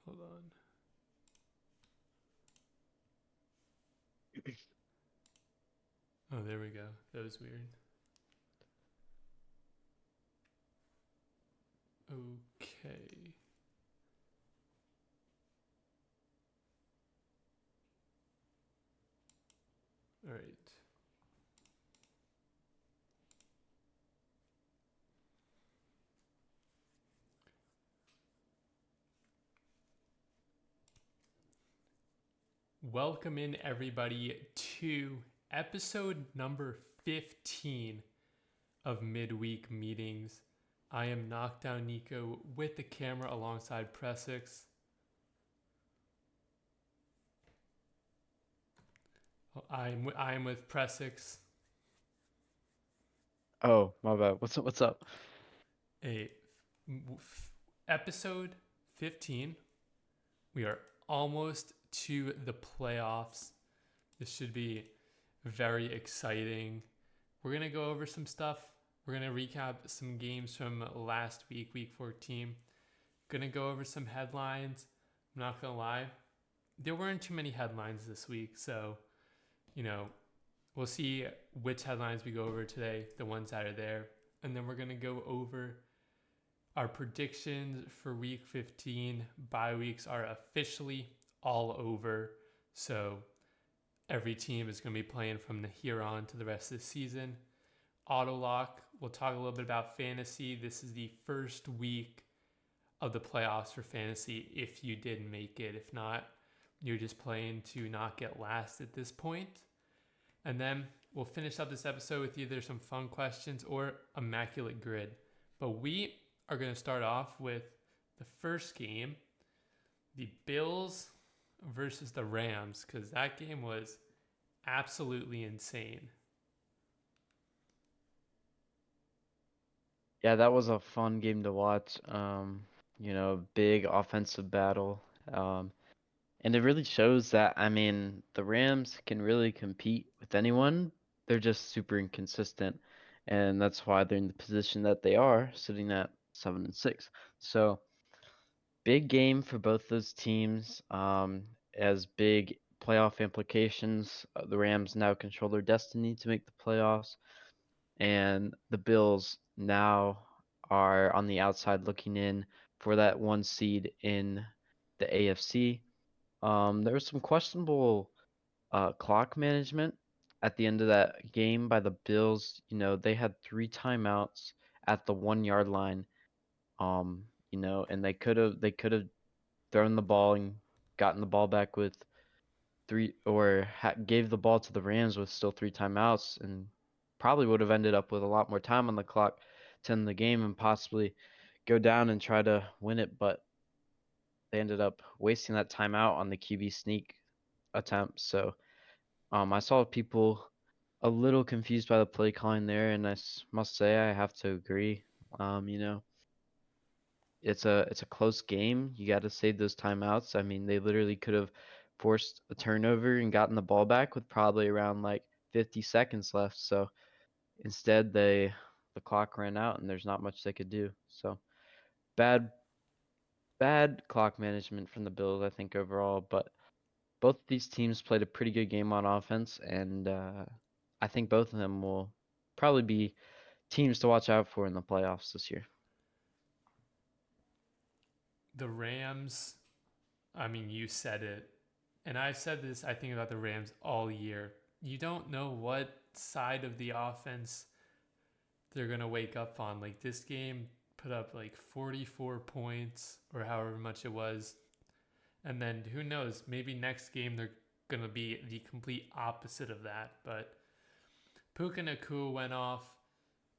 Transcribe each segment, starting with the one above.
Hold on. Oh, there we go. That was weird. Okay. All right. Welcome in, everybody, to episode number 15 of Midweek Meetings. I am KnockdownNico with the camera alongside Pr3ssix. I'm with Pr3ssix. Oh, my bad. What's up? What's up? A episode 15. We are almost to the playoffs. This should be very exciting. We're going to go over some stuff. We're going to recap some games from last week, week 14. Going to go over some headlines. I'm not going to lie. There weren't too many headlines this week. So, we'll see which headlines we go over today, the ones that are there. And then we're going to go over our predictions for week 15. Bye weeks are officially all over. So, every team is going to be playing from here on to the rest of the season. Auto lock. We'll talk a little bit about fantasy. This is the first week of the playoffs for fantasy if you didn't make it. If not, you're just playing to not get last at this point. And then we'll finish up this episode with either some fun questions or immaculate grid. But we are going to start off with the first game, the Bills versus the Rams, because that game was absolutely insane. Yeah, that was a fun game to watch. Big offensive battle. And it really shows that, the Rams can really compete with anyone. They're just super inconsistent. And that's why they're in the position that they are, sitting at 7-6. So, big game for both those teams. As big playoff implications. The Rams now control their destiny to make the playoffs. And the Bills now are on the outside looking in for that 1 seed in the AFC. There was some questionable clock management at the end of that game by the Bills. They had 3 timeouts at the 1 yard line. And they could have thrown the ball and gotten the ball back with three, or gave the ball to the Rams with still 3 timeouts, and probably would have ended up with a lot more time on the clock to end the game and possibly go down and try to win it. But they ended up wasting that timeout on the QB sneak attempt. So I saw people a little confused by the play calling there, and must say I have to agree. Um, you know, it's a close game. You got to save those timeouts. They literally could have forced a turnover and gotten the ball back with probably around like 50 seconds left. So instead, the clock ran out and there's not much they could do. So bad bad clock management from the Bills, I think overall. But both of these teams played a pretty good game on offense, and I think both of them will probably be teams to watch out for in the playoffs this year. The Rams, you said it. And I've said this, I think, about the Rams all year. You don't know what side of the offense they're going to wake up on. Like, this game put up like 44 points or however much it was. And then who knows? Maybe next game they're going to be the complete opposite of that. But Puka Nakua went off.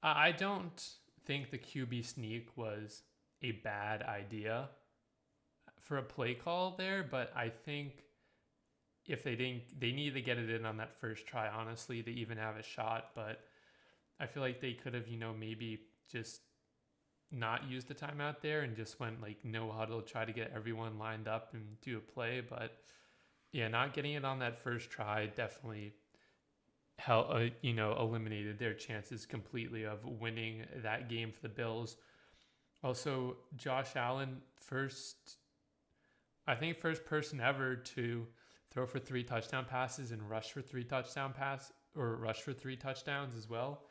I don't think the QB sneak was a bad idea for a play call there, but I think if they didn't, they needed to get it in on that first try, honestly, to even have a shot. But I feel like they could have, maybe just not used the timeout there and just went like no huddle, try to get everyone lined up and do a play. But yeah, not getting it on that first try definitely eliminated their chances completely of winning that game for the Bills. Also, Josh Allen, first I think first person ever to throw for 3 touchdown passes and rush for 3 touchdowns as well.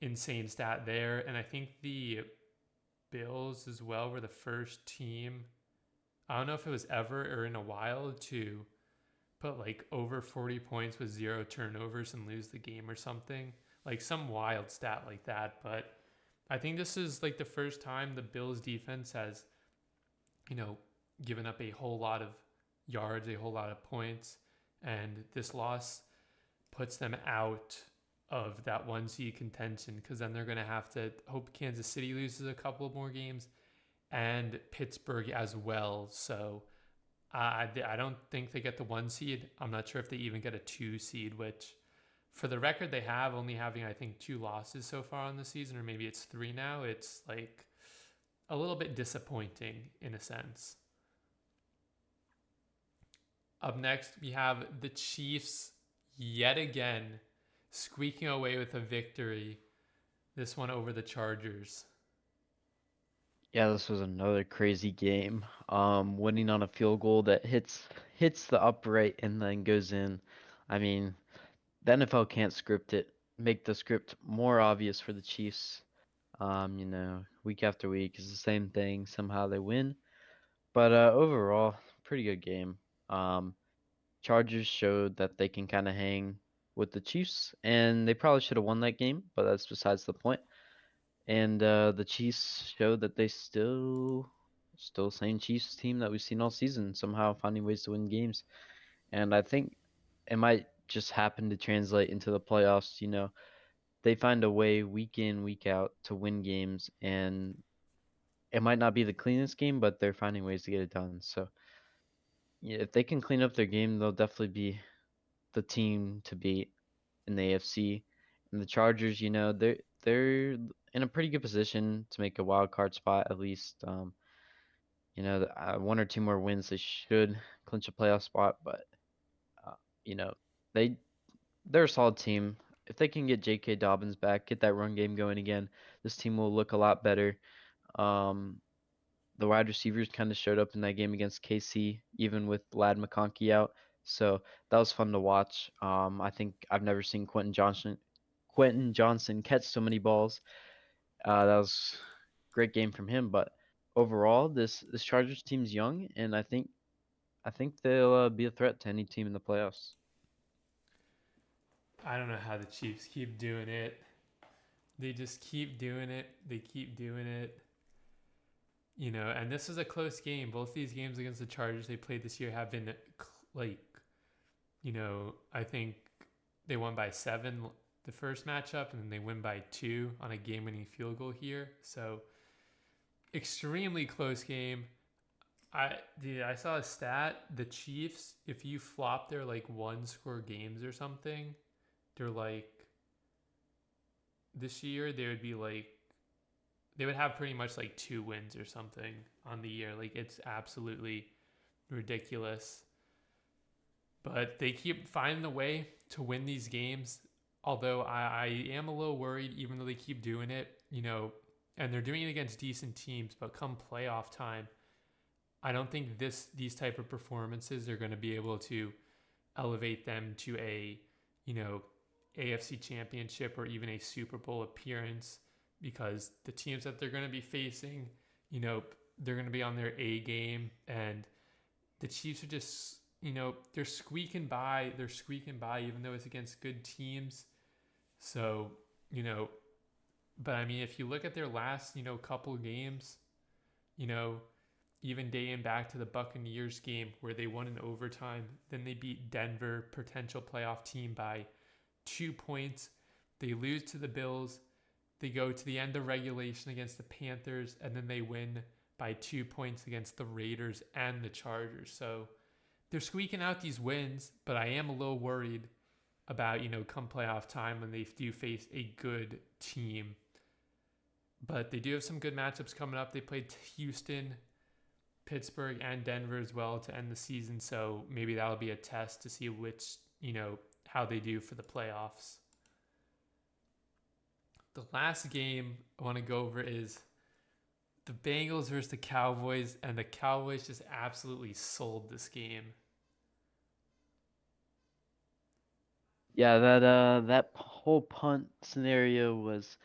Insane stat there. And I think the Bills as well were the first team, I don't know if it was ever or in a while, to put like over 40 points with 0 turnovers and lose the game or something. Like some wild stat like that. But I think this is like the first time the Bills defense has, you know, given up a whole lot of yards, a whole lot of points. And this loss puts them out of that 1 seed contention, because then they're going to have to hope Kansas City loses a couple more games and Pittsburgh as well. So I don't think they get the 1 seed. I'm not sure if they even get a 2 seed, which for the record they have, only having I think 2 losses so far on the season, or maybe it's 3 now. It's like a little bit disappointing in a sense. Up next, we have the Chiefs yet again squeaking away with a victory. This one over the Chargers. Yeah, this was another crazy game. Winning on a field goal that hits the upright and then goes in. I mean, the NFL can't script it. Make the script more obvious for the Chiefs. Week after week is the same thing. Somehow they win. But overall, pretty good game. Um, Chargers showed that they can kind of hang with the Chiefs, and they probably should have won that game, but that's besides the point. And the Chiefs showed that they still same Chiefs team that we've seen all season, somehow finding ways to win games. And I think it might just happen to translate into the playoffs. They find a way week in, week out to win games, and it might not be the cleanest game, but they're finding ways to get it done. So yeah, if they can clean up their game, they'll definitely be the team to beat in the AFC. And the Chargers, they're in a pretty good position to make a wild card spot at least. 1 or 2 more wins, they should clinch a playoff spot. But uh, you know, they they're a solid team. If they can get J.K. Dobbins back, get that run game going again, this team will look a lot better. Um, the wide receivers kind of showed up in that game against KC, even with Lad McConkey out. So that was fun to watch. I think I've never seen Quentin Johnson catch so many balls. That was a great game from him. But overall, this Chargers team's young, and I think they'll be a threat to any team in the playoffs. I don't know how the Chiefs keep doing it. They just keep doing it. They keep doing it. And this was a close game. Both these games against the Chargers they played this year have been like, I think they won by 7 the first matchup, and then they win by 2 on a game-winning field goal here. So extremely close game. I saw a stat. The Chiefs, if you flop their like 1-score games or something, they're like, this year they would have pretty much like 2 wins or something on the year. Like, it's absolutely ridiculous. But they keep finding a way to win these games. Although I am a little worried, even though they keep doing it, and they're doing it against decent teams. But come playoff time, I don't think these type of performances are going to be able to elevate them to a, AFC championship or even a Super Bowl appearance, because the teams that they're going to be facing, they're going to be on their A game, and the Chiefs are just, they're squeaking by. They're squeaking by even though it's against good teams. So, but I mean, if you look at their last, couple games, you know, even dating back to the Buccaneers game where they won in overtime, then they beat Denver, potential playoff team, by 2 points. They lose to the Bills. They go to the end of regulation against the Panthers, and then they win by 2 points against the Raiders and the Chargers. So they're squeaking out these wins, but I am a little worried about, come playoff time when they do face a good team. But they do have some good matchups coming up. They played Houston, Pittsburgh, and Denver as well to end the season. So maybe that'll be a test to see which, how they do for the playoffs. The last game I want to go over is the Bengals versus the Cowboys, and the Cowboys just absolutely sold this game. Yeah, that whole punt scenario was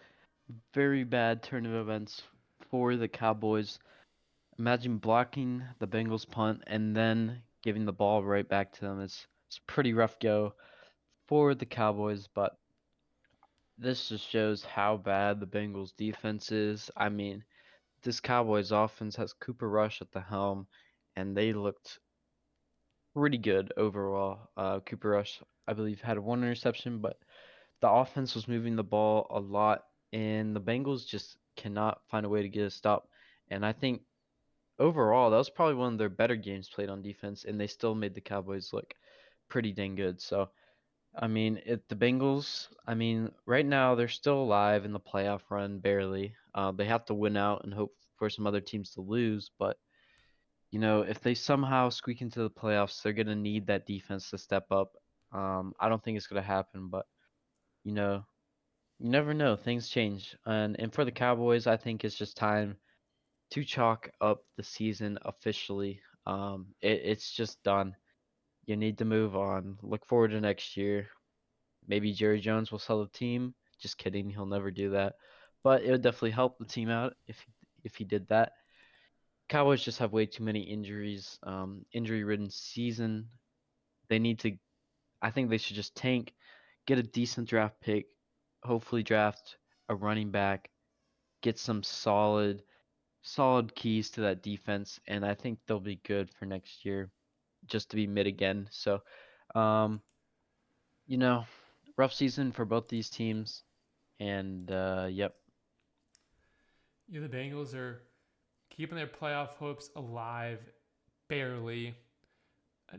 very bad turn of events for the Cowboys. Imagine blocking the Bengals punt and then giving the ball right back to them. It's a pretty rough go for the Cowboys, but this just shows how bad the Bengals defense is. I mean, this Cowboys offense has Cooper Rush at the helm, and they looked pretty good overall. Cooper Rush, I believe, had one interception, but the offense was moving the ball a lot, and the Bengals just cannot find a way to get a stop. And I think overall, that was probably one of their better games played on defense, and they still made the Cowboys look pretty dang good. So, I mean, the Bengals, I mean, right now they're still alive in the playoff run, barely. They have to win out and hope for some other teams to lose, but if they somehow squeak into the playoffs, they're gonna need that defense to step up. I don't think it's gonna happen, but you know, you never know. Things change, and for the Cowboys, I think it's just time to chalk up the season officially. It's just done. You need to move on. Look forward to next year. Maybe Jerry Jones will sell the team. Just kidding, he'll never do that. But it would definitely help the team out if he did that. Cowboys just have way too many injuries. Injury-ridden season. They need to. I think they should just tank, get a decent draft pick, hopefully draft a running back, get some solid keys to that defense, and I think they'll be good for next year, just to be mid again. So, um, you know, rough season for both these teams, and yep. Yeah, the Bengals are keeping their playoff hopes alive, barely.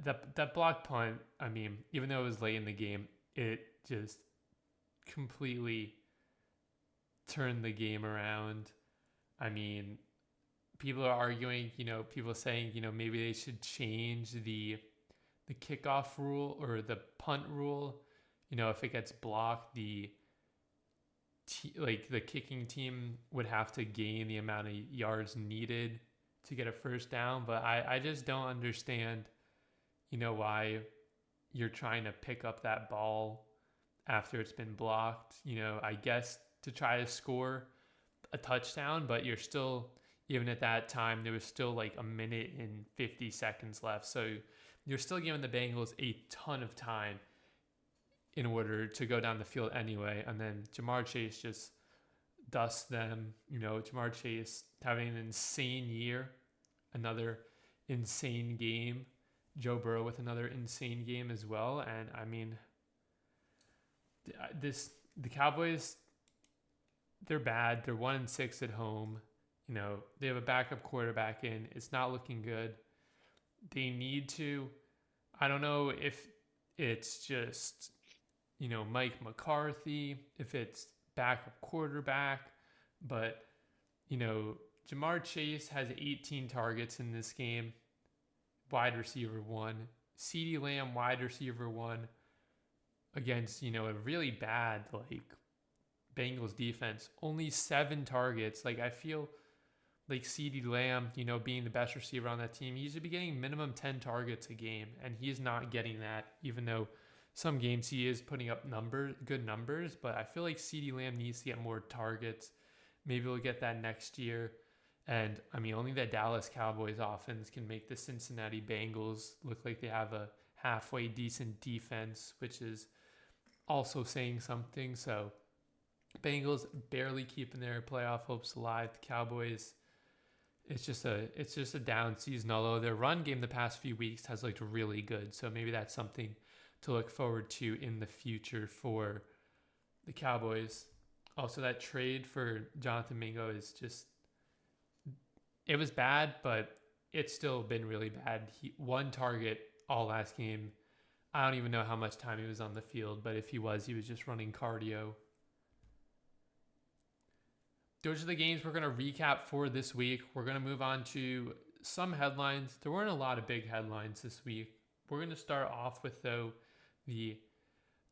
That block punt, I mean, even though it was late in the game, it just completely turned the game around. I mean, people are arguing, people saying, maybe they should change the kickoff rule or the punt rule. If it gets blocked, the kicking team would have to gain the amount of yards needed to get a first down. But I just don't understand, why you're trying to pick up that ball after it's been blocked. I guess to try to score a touchdown, but you're still, even at that time, there was still like a minute and 50 seconds left. So you're still giving the Bengals a ton of time in order to go down the field anyway. And then Jamar Chase just dusts them. Jamar Chase having an insane year, another insane game. Joe Burrow with another insane game as well. And I mean, the Cowboys, they're bad. They're 1-6 at home. They have a backup quarterback in. It's not looking good. They need to. I don't know if it's just Mike McCarthy, if it's backup quarterback, but Jamar Chase has 18 targets in this game, wide receiver one. CeeDee Lamb, wide receiver one, against a really bad Bengals defense. Only 7 targets. I feel like CeeDee Lamb, being the best receiver on that team, he should be getting minimum 10 targets a game, and he's not getting that, even though some games he is putting up good numbers. But I feel like CeeDee Lamb needs to get more targets. Maybe we'll get that next year. And I mean, only the Dallas Cowboys offense can make the Cincinnati Bengals look like they have a halfway decent defense, which is also saying something. So Bengals barely keeping their playoff hopes alive. The Cowboys, it's just a down season. Although their run game the past few weeks has looked really good, so maybe that's something to look forward to in the future for the Cowboys. Also, that trade for Jonathan Mingo is just, it was bad, but it's still been really bad. He 1 target all last game. I don't even know how much time he was on the field, but if he was just running cardio. Those are the games we're going to recap for this week. We're going to move on to some headlines. There weren't a lot of big headlines this week. We're going to start off with, though, the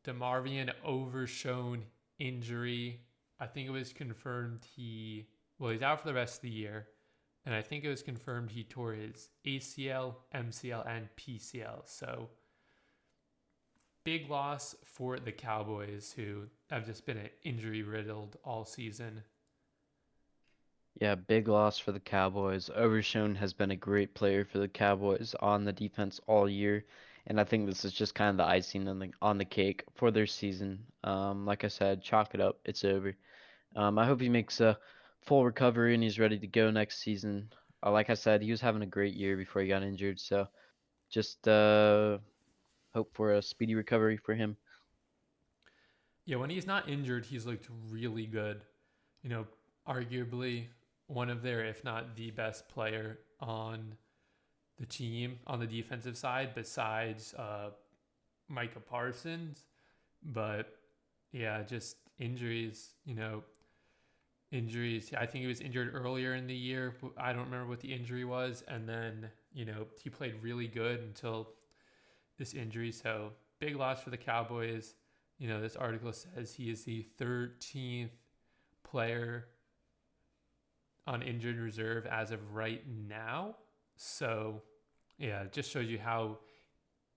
DeMarvion Overshown injury. I think it was confirmed he's out for the rest of the year. And I think it was confirmed he tore his ACL, MCL, and PCL. So big loss for the Cowboys, who have just been injury riddled all season. Yeah, big loss for the Cowboys. Overshown has been a great player for the Cowboys on the defense all year, and I think this is just kind of the icing on the cake for their season. Like I said, chalk it up. It's over. I hope he makes a full recovery and he's ready to go next season. Like I said, he was having a great year before he got injured, so just hope for a speedy recovery for him. Yeah, when he's not injured, he's looked really good. You know, arguably one of their, if not the best player on the team on the defensive side, besides Micah Parsons. But yeah, just injuries. Injuries. I think he was injured earlier in the year. I don't remember what the injury was, and then he played really good until this injury. So big loss for the Cowboys. This article says he is the 13th player on injured reserve as of right now. So yeah, it just shows you how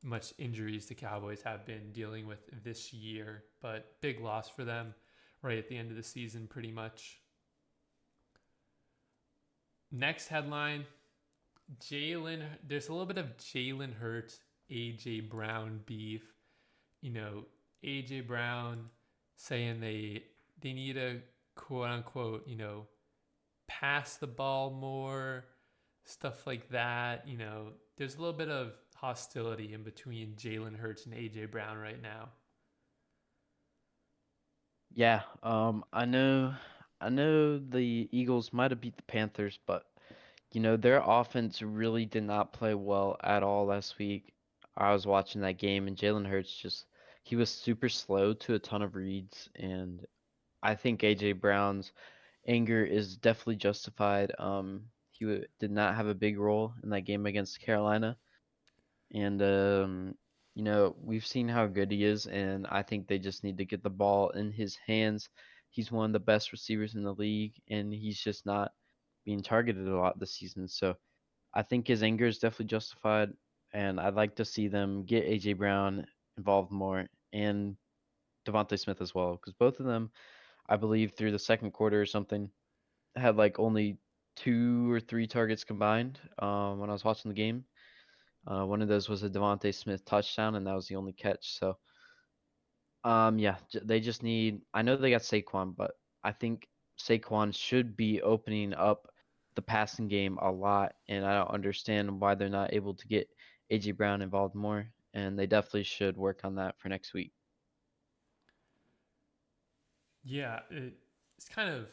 much injuries the Cowboys have been dealing with this year. But big loss for them right at the end of the season, pretty much. Next headline, there's a little bit of Jalen Hurts, AJ Brown beef. AJ Brown saying they need to quote unquote, pass the ball more, stuff like that. There's a little bit of hostility in between Jalen Hurts and AJ Brown right now. Yeah, I know the Eagles might have beat the Panthers, but their offense really did not play well at all last week. I was watching that game and Jalen Hurts he was super slow to a ton of reads, and I think AJ Brown's anger is definitely justified. Did not have a big role in that game against Carolina, and we've seen how good he is, and I think they just need to get the ball in his hands. He's one of the best receivers in the league, and he's just not being targeted a lot this season. So I think his anger is definitely justified, and I'd like to see them get AJ Brown involved more and Devontae Smith as well, because both of them, I believe, through the second quarter or something, had like only 2 or 3 targets combined. When I was watching the game, one of those was a Devontae Smith touchdown, and that was the only catch. So, yeah, they just need. I know they got Saquon, but I think Saquon should be opening up the passing game a lot, and I don't understand why they're not able to get AJ Brown involved more. And they definitely should work on that for next week. Yeah, it's kind of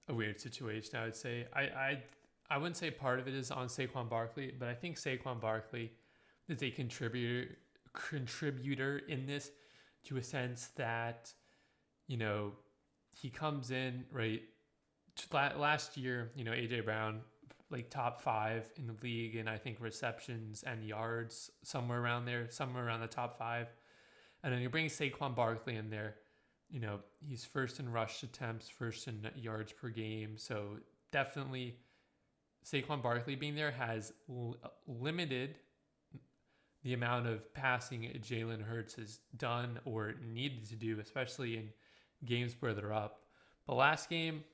a weird situation, I would say. I wouldn't say part of it is on Saquon Barkley, but I think Saquon Barkley is a contributor in this, to a sense that you know he comes in right. Last year, AJ Brown, like top 5 in the league, and I think receptions and yards, somewhere around there, somewhere around the top 5. And then you bring Saquon Barkley in there. He's first in rush attempts, first in yards per game. So definitely Saquon Barkley being there has limited the amount of passing Jalen Hurts has done or needed to do, especially in games where they're up. But last game,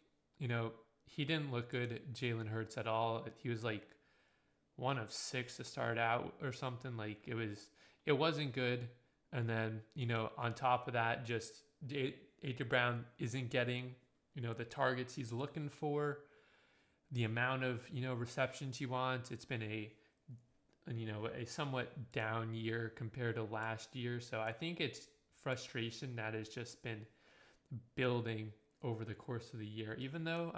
he didn't look good, Jalen Hurts, at all. He was like 1 of 6 to start out or something. Like it wasn't good. And then, on top of that, just AJ Brown isn't getting, the targets he's looking for, the amount of, receptions he wants. It's been a somewhat down year compared to last year. So I think it's frustration that has just been building over the course of the year, even though,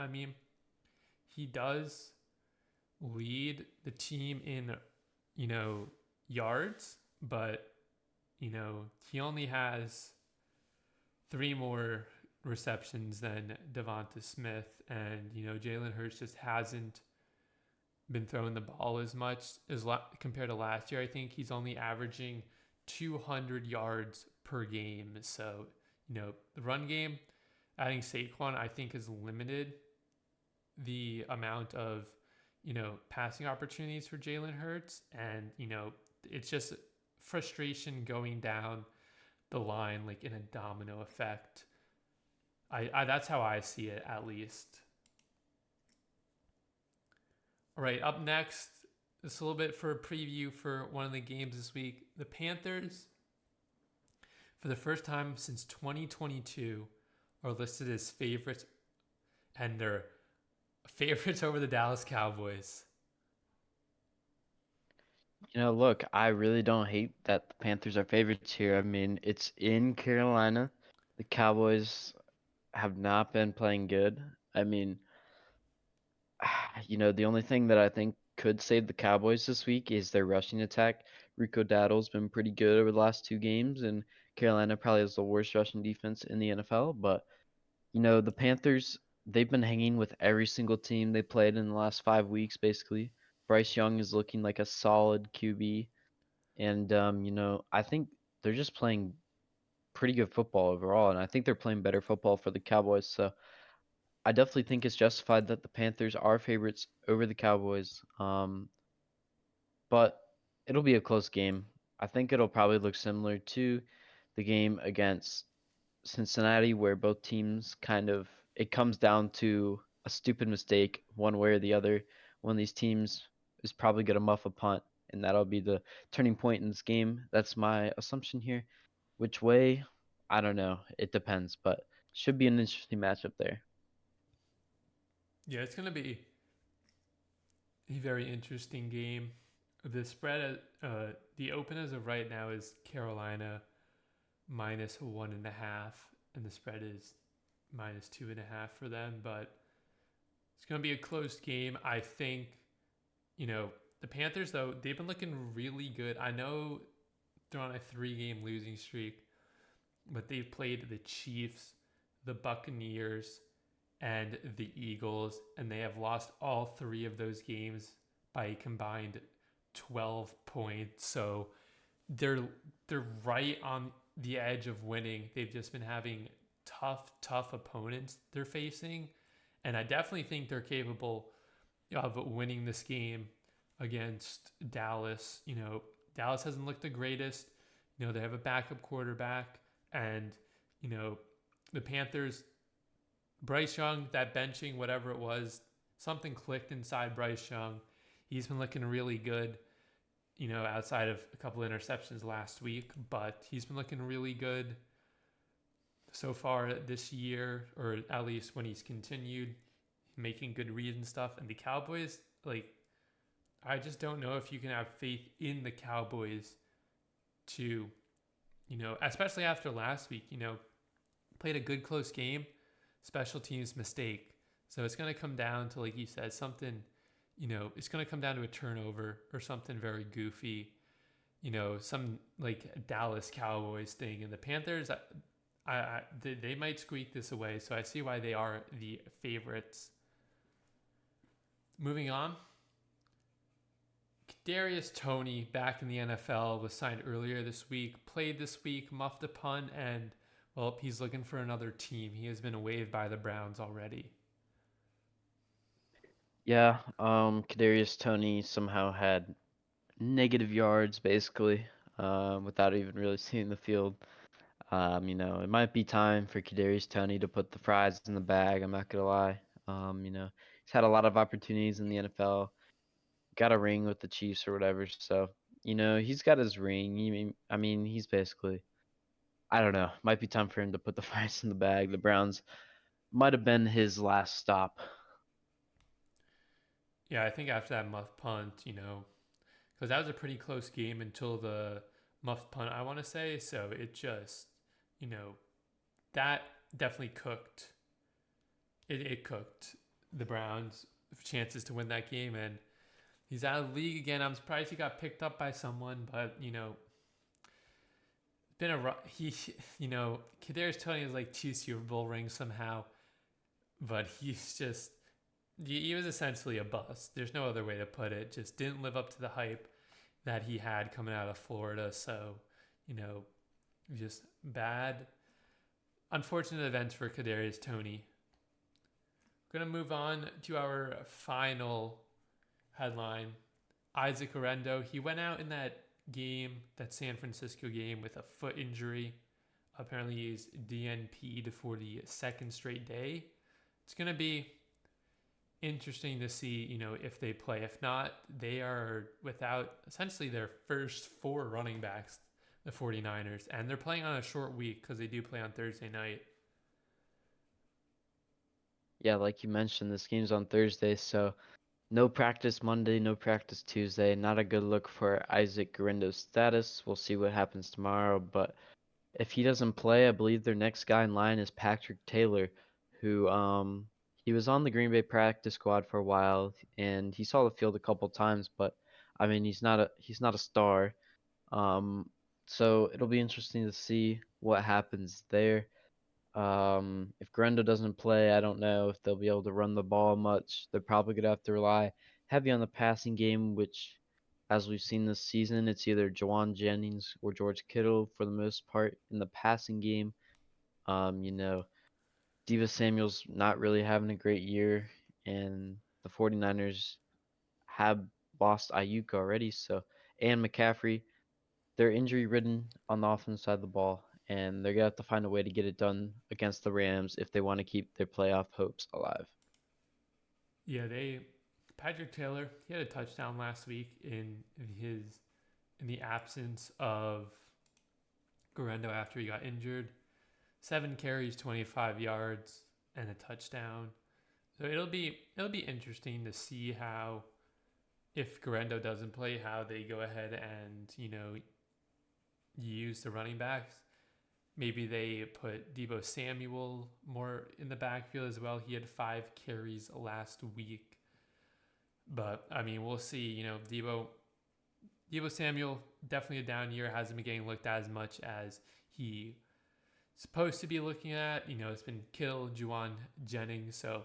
he does lead the team in, yards, but, he only has 3 more receptions than Devonta Smith, and Jalen Hurts just hasn't been throwing the ball as much as compared to last year. I think he's only averaging 200 yards per game. So the run game, adding Saquon, I think has limited the amount of, passing opportunities for Jalen Hurts. And, it's just frustration going down the line like in a domino effect. I that's how I see it, at least. All right, up next, just a little bit for a preview for one of the games this week. The Panthers, for the first time since 2022, are listed as favorites, and they're favorites over the Dallas Cowboys. Look, I really don't hate that the Panthers are favorites here. I mean, it's in Carolina. The Cowboys have not been playing good. I mean, the only thing that I think could save the Cowboys this week is their rushing attack. Rico Daddle's been pretty good over the last two games, and Carolina probably has the worst rushing defense in the NFL. But, the Panthers, they've been hanging with every single team they played in the last 5 weeks, basically. Bryce Young is looking like a solid QB. And, I think they're just playing pretty good football overall. And I think they're playing better football for the Cowboys. So I definitely think it's justified that the Panthers are favorites over the Cowboys. But it'll be a close game. I think it'll probably look similar to the game against Cincinnati, where both teams it comes down to a stupid mistake, one way or the other. One of these teams is probably going to muff a punt, and that'll be the turning point in this game. That's my assumption here. Which way? I don't know. It depends, but should be an interesting matchup there. Yeah, it's going to be a very interesting game. The spread, the open as of right now is Carolina -1.5, and the spread is -2.5 for them. But it's going to be a close game. I think, the Panthers, though, they've been looking really good. I know they're on a 3-game losing streak, but they've played the Chiefs, the Buccaneers, and the Eagles, and they have lost all 3 of those games by a combined 12 points. So they're right on the edge of winning. They've just been having tough opponents they're facing, and I definitely think they're capable of winning this game against Dallas. Dallas hasn't looked the greatest. They have a backup quarterback, and the Panthers, Bryce Young, that benching, whatever it was, something clicked inside Bryce Young. He's been looking really good, outside of a couple of interceptions last week, but he's been looking really good so far this year, or at least when he's continued making good reads and stuff. And the Cowboys, I just don't know if you can have faith in the Cowboys to, especially after last week, played a good close game, special teams mistake. So it's going to come down to, like you said, something, it's going to come down to a turnover or something very goofy, some like Dallas Cowboys thing. And the Panthers, they might squeak this away. So I see why they are the favorites. Moving on. Kadarius Toney, back in the NFL, was signed earlier this week, played this week, muffed a punt, and, well, he's looking for another team. He has been waived by the Browns already. Yeah, Kadarius Toney somehow had negative yards basically, without even really seeing the field. It might be time for Kadarius Toney to put the fries in the bag. I'm not gonna lie. He's had a lot of opportunities in the NFL. Got a ring with the Chiefs or whatever, so he's got his ring. He's basically, I don't know. Might be time for him to put the fries in the bag. The Browns might have been his last stop. Yeah, I think after that muffed punt, because that was a pretty close game until the muffed punt, I want to say. So it just, that definitely cooked. It cooked the Browns' chances to win that game, and he's out of the league again. I'm surprised he got picked up by someone, but been Kadarius Toney has like 2 Super Bowl rings somehow, but he was essentially a bust. There's no other way to put it. Just didn't live up to the hype that he had coming out of Florida. So, just bad, unfortunate events for Kadarius Toney. Going to move on to our final headline. Isaac Orendo, he went out in that game, that San Francisco game, with a foot injury. Apparently, he's DNP'd for the second straight day. It's going to be interesting to see, if they play. If not, they are without essentially their first four running backs, the 49ers, and they're playing on a short week because they do play on Thursday night. Yeah, like you mentioned, this game's on Thursday, so no practice Monday, no practice Tuesday. Not a good look for Isaac Guerendo's status. We'll see what happens tomorrow, but if he doesn't play, I believe their next guy in line is Patrick Taylor, who he was on the Green Bay practice squad for a while and he saw the field a couple times, but I mean he's not a star. Um so it'll be interesting to see what happens there. If Grendo doesn't play, I don't know if they'll be able to run the ball much. They're probably gonna have to rely heavy on the passing game, which, as we've seen this season, it's either Jawan Jennings or George Kittle for the most part in the passing game. You know, Diva Samuel's not really having a great year, and the 49ers have lost Ayuk already, so and McCaffrey, they're injury ridden on the offense side of the ball, and they're gonna have to find a way to get it done against the Rams if they want to keep their playoff hopes alive. Yeah, Patrick Taylor, he had a touchdown last week in the absence of Guerrero after he got injured. 7 carries, 25 yards, and a touchdown. So it'll be interesting to see how, if Guerrero doesn't play, how they go ahead and use the running backs. Maybe they put Deebo Samuel more in the backfield as well. He had 5 carries last week, but I mean we'll see. Deebo Samuel, definitely a down year. Hasn't been getting looked at as much as he supposed to be looking at. It's been Kittle, Juwan Jennings. So,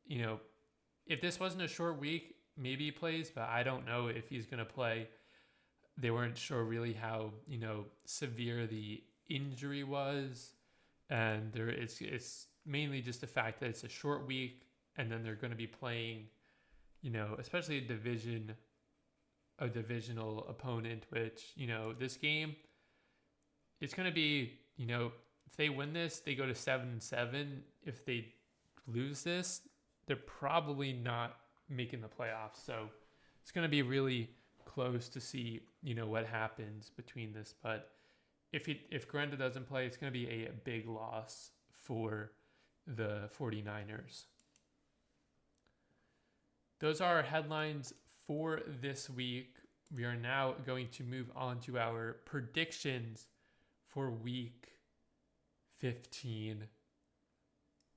if this wasn't a short week, maybe he plays, but I don't know if he's going to play. They weren't sure really how, severe the injury was. And it's mainly just the fact that it's a short week and then they're going to be playing, especially a divisional opponent, which, this game, it's going to be, if they win this, they go to 7-7. If they lose this, they're probably not making the playoffs. So it's going to be really close to see, what happens between this. But if Grenda doesn't play, it's going to be a big loss for the 49ers. Those are our headlines for this week. We are now going to move on to our predictions for week 15.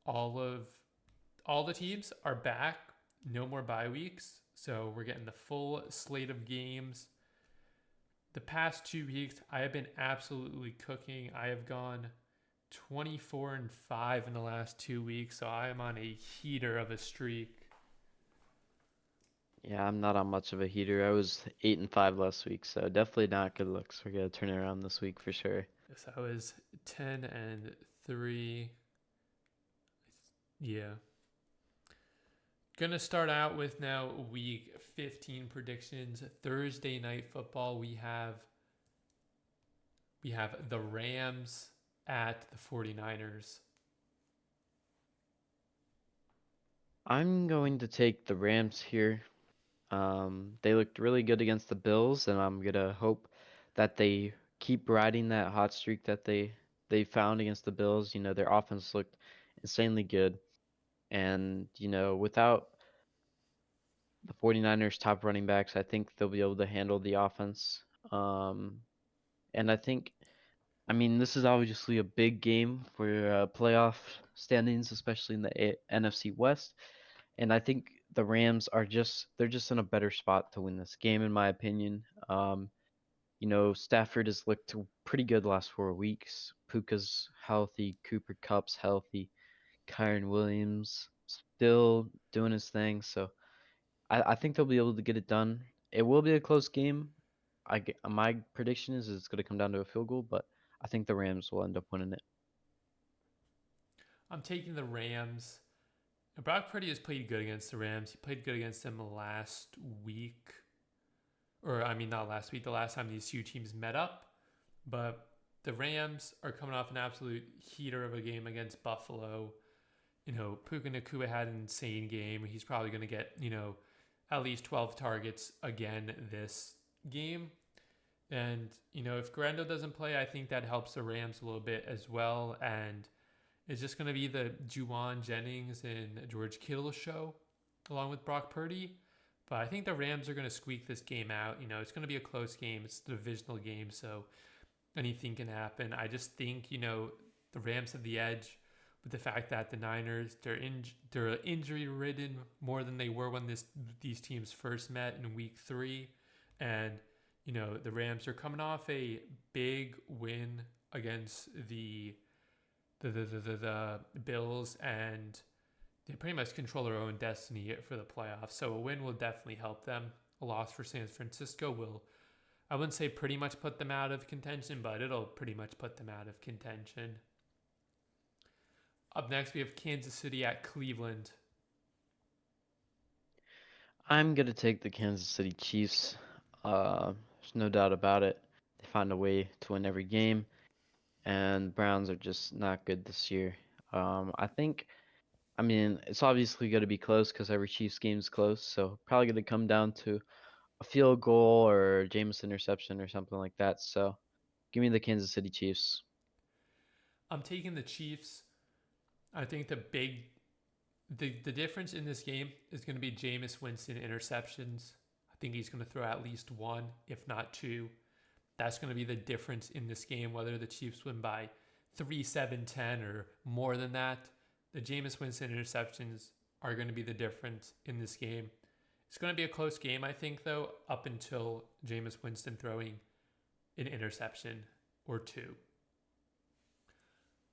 All the teams are back. No more bye weeks. So we're getting the full slate of games. The past 2 weeks, I have been absolutely cooking. I have gone 24-5 in the last 2 weeks. So I am on a heater of a streak. Yeah, I'm not on much of a heater. I was 8-5 last week, so definitely not good looks. We're gonna turn it around this week for sure. Yes, I was 10-3. Yeah. Gonna start out with now week 15 predictions. Thursday night football. We have the Rams at the 49ers. I'm going to take the Rams here. They looked really good against the Bills, and I'm gonna hope that they keep riding that hot streak that they found against the Bills. Their offense looked insanely good, and without the 49ers top running backs, I think they'll be able to handle the offense. Um, and I mean, this is obviously a big game for playoff standings, especially in the NFC West. And I think the Rams they're just in a better spot to win this game, in my opinion. Stafford has looked pretty good the last 4 weeks. Puka's healthy, Cooper Cup's healthy, Kyron Williams still doing his thing. So I think they'll be able to get it done. It will be a close game. My prediction is it's going to come down to a field goal, but I think the Rams will end up winning it. I'm taking the Rams. Brock Purdy has played good against the Rams. He played good against them last week, or I mean, not last week. The last time these two teams met up, but the Rams are coming off an absolute heater of a game against Buffalo. Puka Nakua had an insane game. He's probably going to get at least 12 targets again this game. And if Guerrero doesn't play, I think that helps the Rams a little bit as well. And it's just going to be the Juwan Jennings and George Kittle show along with Brock Purdy. But I think the Rams are going to squeak this game out. It's going to be a close game. It's a divisional game, so anything can happen. I just think, the Rams have the edge with the fact that the Niners, they're injury ridden more than they were when these teams first met in week 3. And, the Rams are coming off a big win against the Bills, and they pretty much control their own destiny for the playoffs. So a win will definitely help them. A loss for San Francisco will, I wouldn't say pretty much put them out of contention, but it'll pretty much put them out of contention. Up next, we have Kansas City at Cleveland. I'm gonna take the Kansas City Chiefs. There's no doubt about it. They find a way to win every game, and Browns are just not good this year. I mean, it's obviously going to be close because every Chiefs game is close. So probably going to come down to a field goal or Jameis interception or something like that. So give me the Kansas City Chiefs. I'm taking the Chiefs. I think the difference in this game is going to be Jameis Winston interceptions. I think he's going to throw at least one, if not two. That's going to be the difference in this game, whether the Chiefs win by 3, 7, 10, or more than that. The Jameis Winston interceptions are going to be the difference in this game. It's going to be a close game, I think, though, up until Jameis Winston throwing an interception or two.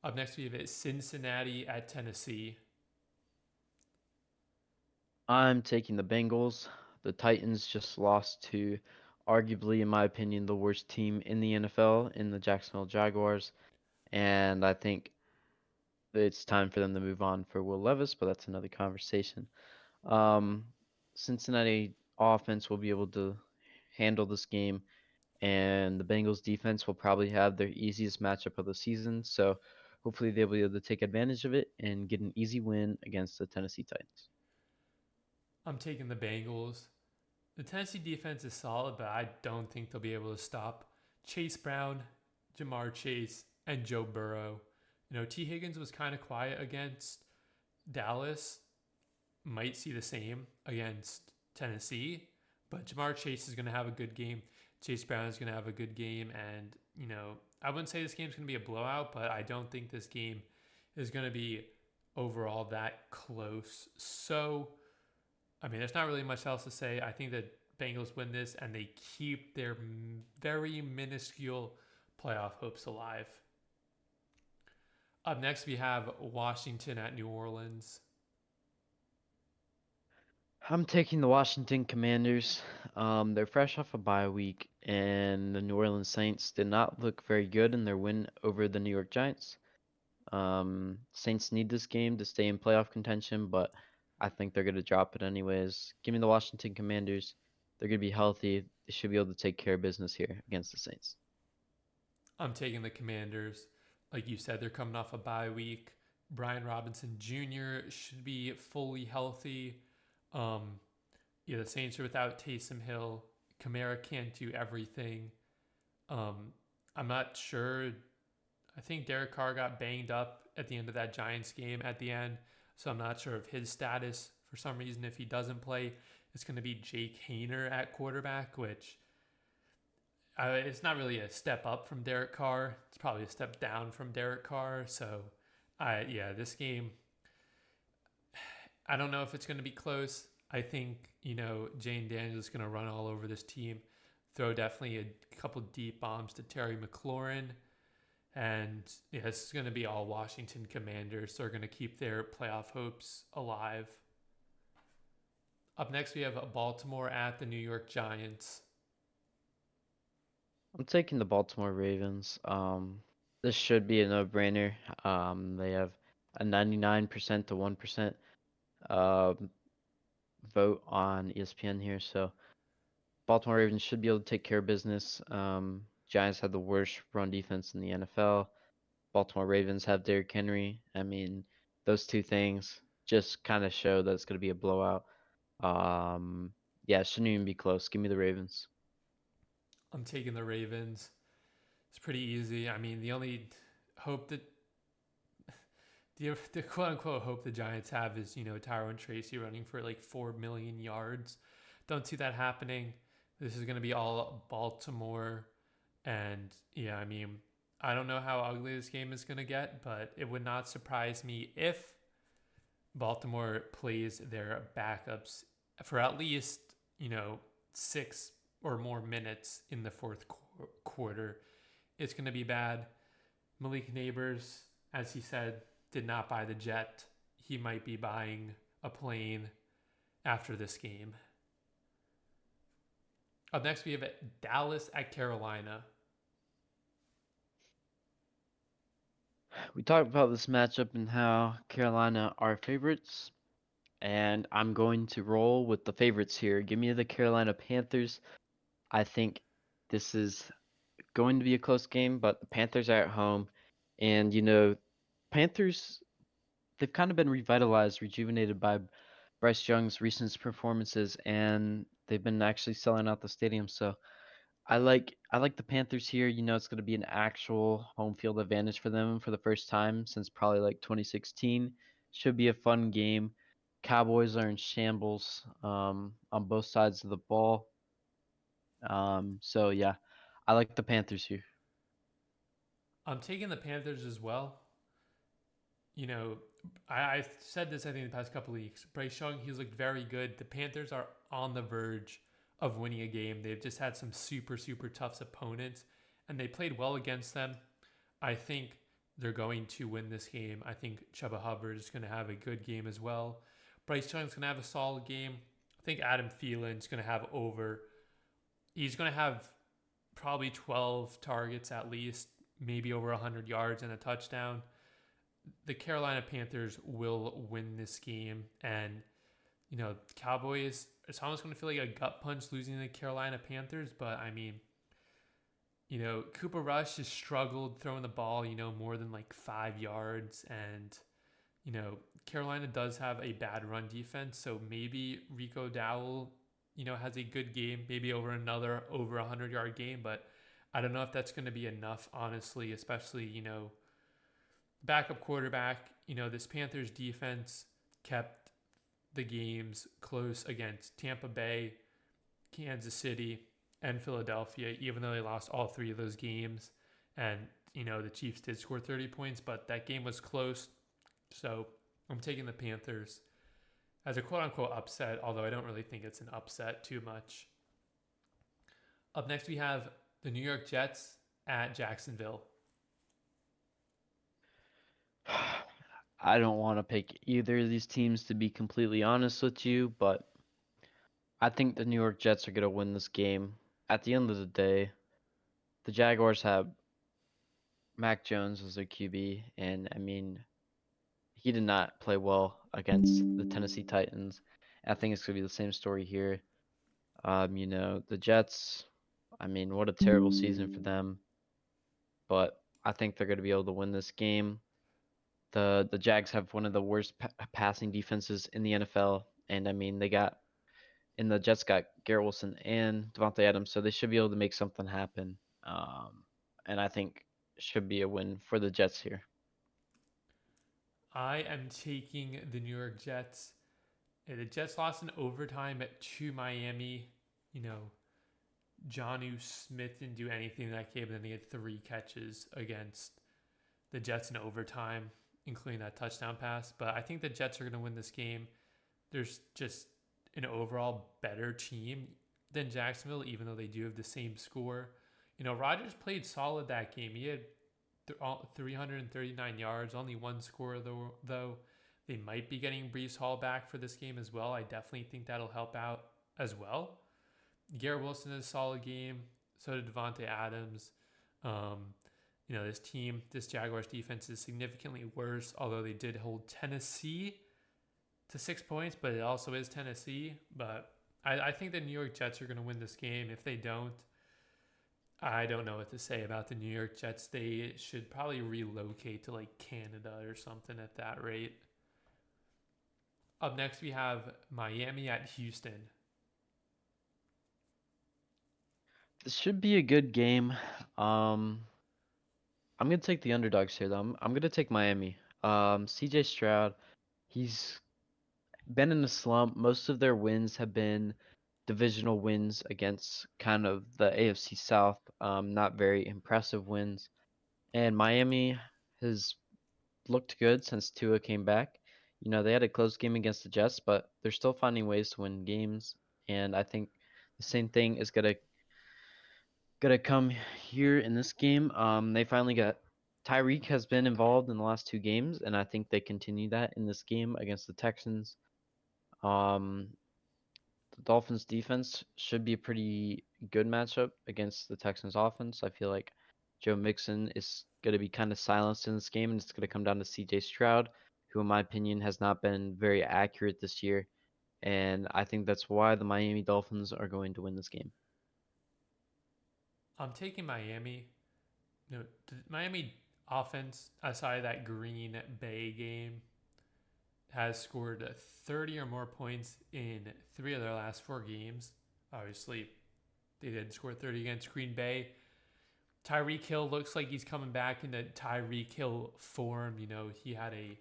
Up next, we have Cincinnati at Tennessee. I'm taking the Bengals. The Titans just lost to arguably, in my opinion, the worst team in the NFL in the Jacksonville Jaguars. And I think it's time for them to move on for Will Levis, but that's another conversation. Um, Cincinnati offense will be able to handle this game, and the Bengals defense will probably have their easiest matchup of the season. So hopefully they'll be able to take advantage of it and get an easy win against the Tennessee Titans. I'm taking the Bengals. The Tennessee defense is solid, but I don't think they'll be able to stop Chase Brown, Jamar Chase, and Joe Burrow. T. Higgins was kind of quiet against Dallas. Might see the same against Tennessee, but Jamar Chase is going to have a good game. Chase Brown is going to have a good game, and I wouldn't say this game's going to be a blowout, but I don't think this game is going to be overall that close. So I mean, there's not really much else to say. I think that Bengals win this and they keep their very minuscule playoff hopes alive. Up next, we have Washington at New Orleans. I'm taking the Washington Commanders. They're fresh off a bye week, and the New Orleans Saints did not look very good in their win over the New York Giants. Saints need this game to stay in playoff contention, but I think they're going to drop it anyways. Give me the Washington Commanders. They're going to be healthy. They should be able to take care of business here against the Saints. I'm taking the Commanders. Like you said, they're coming off a bye week. Brian Robinson Jr. should be fully healthy. Um, the Saints are without Taysom Hill. Kamara can't do everything. I'm not sure. I think Derek Carr got banged up at the end of that Giants game at the end, so I'm not sure of his status. For some reason, if he doesn't play, it's going to be Jake Hayner at quarterback, which it's not really a step up from Derek Carr. It's probably a step down from Derek Carr. So, this game, I don't know if it's going to be close. I think, Jane Daniels is going to run all over this team, throw definitely a couple deep bombs to Terry McLaurin. And this is going to be all Washington Commanders. They're going to keep their playoff hopes alive. Up next, we have Baltimore at the New York Giants. I'm taking the Baltimore Ravens. This should be a no-brainer. They have a 99% to 1% um, vote on ESPN here. So Baltimore Ravens should be able to take care of business. Giants have the worst run defense in the NFL. Baltimore Ravens have Derrick Henry. I mean, those two things just kind of show that it's going to be a blowout. Um, yeah, it shouldn't even be close. Give me the Ravens. I'm taking the Ravens. It's pretty easy. I mean, the only hope that the quote unquote hope the Giants have is, Tyrone Tracy running for like 4 million yards. Don't see that happening. This is going to be all Baltimore. And yeah, I mean, I don't know how ugly this game is going to get, but it would not surprise me if Baltimore plays their backups for at least, 6 or more minutes in the fourth quarter. It's going to be bad. Malik Neighbors, as he said, did not buy the jet. He might be buying a plane after this game. Up next, we have Dallas at Carolina. We talked about this matchup and how Carolina are favorites, and I'm going to roll with the favorites here. Give me the Carolina Panthers. I think this is going to be a close game, but the Panthers are at home, and Panthers, they've kind of been revitalized, rejuvenated by Bryce Young's recent performances, and they've been actually selling out the stadium. So I like the Panthers here. It's going to be an actual home field advantage for them for the first time since probably like 2016. Should be a fun game. Cowboys are in shambles on both sides of the ball. So yeah, I like the Panthers here. I'm taking the Panthers as well. You know, I said this, I think, the past couple of weeks. Bryce Young, he's looked very good. The Panthers are on the verge of winning a game. They've just had some super, super tough opponents, and they played well against them. I think they're going to win this game. I think Chuba Hubbard is going to have a good game as well. Bryce Young's going to have a solid game. I think Adam Thielen's going to have he's going to have probably 12 targets at least, maybe over 100 yards and a touchdown. The Carolina Panthers will win this game. And, Cowboys, it's almost going to feel like a gut punch losing the Carolina Panthers. But, I mean, Cooper Rush has struggled throwing the ball, more than like 5 yards. And, Carolina does have a bad run defense. So maybe Rico Dowell, has a good game, maybe another over 100-yard game. But I don't know if that's going to be enough, honestly, especially, backup quarterback. This Panthers defense kept the games close against Tampa Bay, Kansas City, and Philadelphia, even though they lost all three of those games. And, the Chiefs did score 30 points, but that game was close. So I'm taking the Panthers as a quote unquote upset, although I don't really think it's an upset too much. Up next, we have the New York Jets at Jacksonville. I don't want to pick either of these teams to be completely honest with you, but I think the New York Jets are going to win this game. At the end of the day, the Jaguars have Mac Jones as their QB, and I mean, he did not play well against the Tennessee Titans. I think it's going to be the same story here. The Jets, I mean, what a terrible season for them, but I think they're going to be able to win this game. The Jags have one of the worst passing defenses in the NFL, and I mean, the Jets got Garrett Wilson and Devontae Adams, so they should be able to make something happen. And I think it should be a win for the Jets here. I am taking the New York Jets. The Jets lost in overtime to Miami. You know, Jonnu Smith didn't do anything in that game, and then he had 3 catches against the Jets in overtime, including that touchdown pass. But I think the Jets are going to win this game. There's just an overall better team than Jacksonville, even though they do have the same score. Rodgers played solid that game. He had 339 yards, only 1 score though. They might be getting Brees Hall back for this game as well. I definitely think that'll help out as well. Garrett Wilson had a solid game. So did Devontae Adams. This Jaguars defense is significantly worse, although they did hold Tennessee to 6 points, but it also is Tennessee. But I think the New York Jets are going to win this game. If they don't, I don't know what to say about the New York Jets. They should probably relocate to like Canada or something at that rate. Up next, we have Miami at Houston. This should be a good game. I'm gonna take the underdogs here though. I'm gonna take Miami. CJ Stroud, he's been in a slump. Most of their wins have been divisional wins against kind of the AFC South. Not very impressive wins. And Miami has looked good since Tua came back. You know, they had a close game against the Jets, but they're still finding ways to win games. And I think the same thing is gonna come here in this game. They finally got Tyreek has been involved in the last two games, and I think they continue that in this game against the Texans. Um, the Dolphins defense should be a pretty good matchup against the Texans offense. I feel like Joe Mixon is gonna be kind of silenced in this game, and it's gonna come down to CJ Stroud, who in my opinion has not been very accurate this year. And I think that's why the Miami Dolphins are going to win this game. I'm taking Miami. No, the Miami offense, aside that Green Bay game, has scored 30 or more points in 3 of their last 4 games. Obviously, they did score 30 against Green Bay. Tyreek Hill looks like he's coming back into Tyreek Hill form. You know, he had a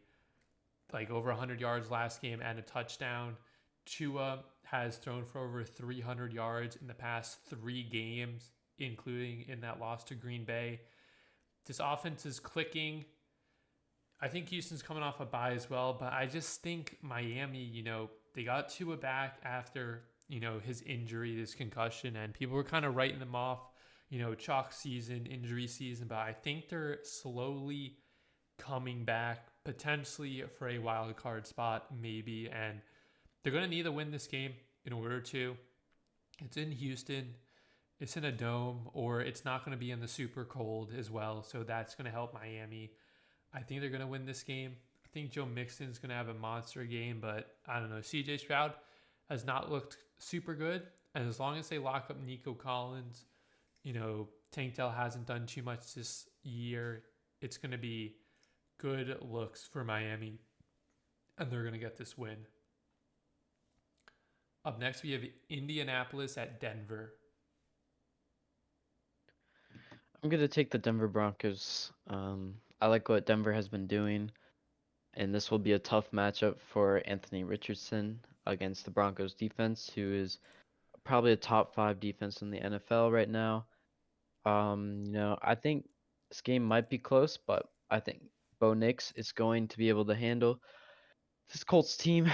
like over 100 yards last game and a touchdown. Tua has thrown for over 300 yards in the past 3 games, including in that loss to Green Bay. This offense is clicking. I think Houston's coming off a bye as well, but I just think Miami, they got Tua back after, his injury, his concussion, and people were kind of writing them off, chalk season, injury season, but I think they're slowly coming back, potentially for a wild card spot, maybe, and they're going to need to win this game in order to. It's in Houston, it's in a dome, or it's not going to be in the super cold as well, so that's going to help Miami. I think they're going to win this game. I think Joe Mixon's going to have a monster game, but I don't know. CJ Stroud has not looked super good. And as long as they lock up Nico Collins, Tank Dell hasn't done too much this year. It's going to be good looks for Miami, and they're going to get this win. Up next, we have Indianapolis at Denver. I'm gonna take the Denver Broncos. I like what Denver has been doing, and this will be a tough matchup for Anthony Richardson against the Broncos defense, who is probably a top five defense in the NFL right now. I think this game might be close, but I think Bo Nix is going to be able to handle this Colts team.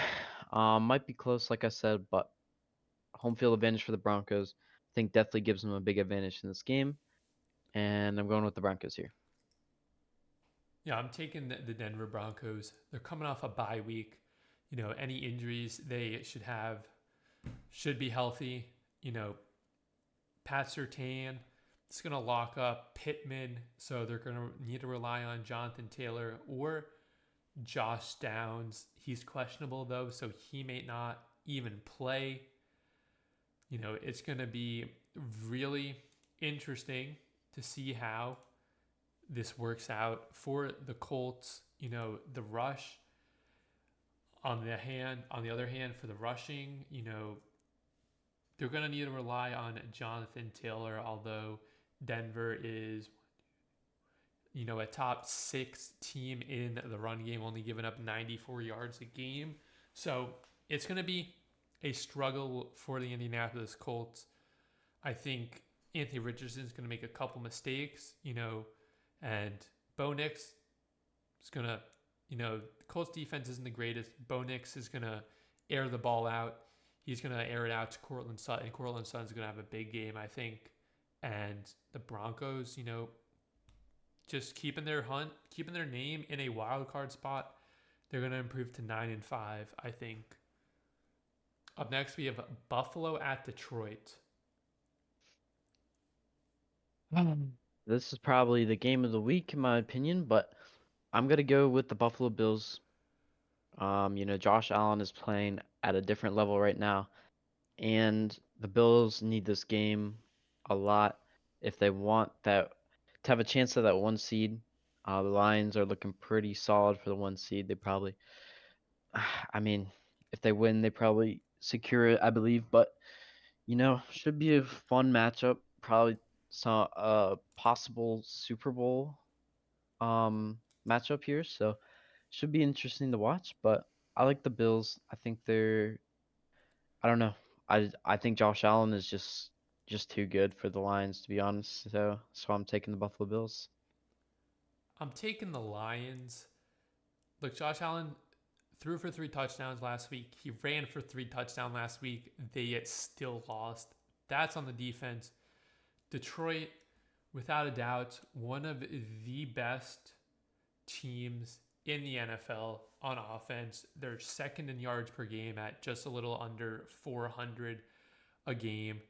Might be close, like I said, but home field advantage for the Broncos. I think definitely gives them a big advantage in this game, and I'm going with the Broncos here. Yeah, I'm taking the Denver Broncos. They're coming off a bye week. Any injuries they should be healthy. Pat Surtain is going to lock up Pittman, so they're going to need to rely on Jonathan Taylor or Josh Downs. He's questionable though, so he may not even play. It's going to be really interesting to see how this works out for the Colts. The rush on the other hand, for the rushing, they're going to need to rely on Jonathan Taylor, although Denver is, a top 6 team in the run game, only giving up 94 yards a game. So it's going to be a struggle for the Indianapolis Colts. I think Anthony Richardson is going to make a couple mistakes, and Bo Nix is going to, the Colts defense isn't the greatest. Bo Nix is going to air the ball out. He's going to air it out to Cortland Sutton. Cortland Sutton's going to have a big game, I think. And the Broncos, just keeping their name in a wild card spot, they're going to improve to 9-5, I think. Up next, we have Buffalo at Detroit. This is probably the game of the week in my opinion, but I'm gonna go with the Buffalo Bills. Josh Allen is playing at a different level right now, and the Bills need this game a lot if they want that to have a chance at that one seed. The Lions are looking pretty solid for the one seed. They probably, I mean, if they win, they probably secure it, I believe. But should be a fun matchup. Probably some possible Super Bowl matchup here. So should be interesting to watch. But I like the Bills. I think I don't know. I think Josh Allen is just too good for the Lions to be honest. So I'm taking the Buffalo Bills. I'm taking the Lions. Look, Josh Allen threw for 3 touchdowns last week. He ran for 3 touchdowns last week. They still lost. That's on the defense. Detroit, without a doubt, one of the best teams in the NFL on offense. They're second in yards per game at just a little under 400 a game.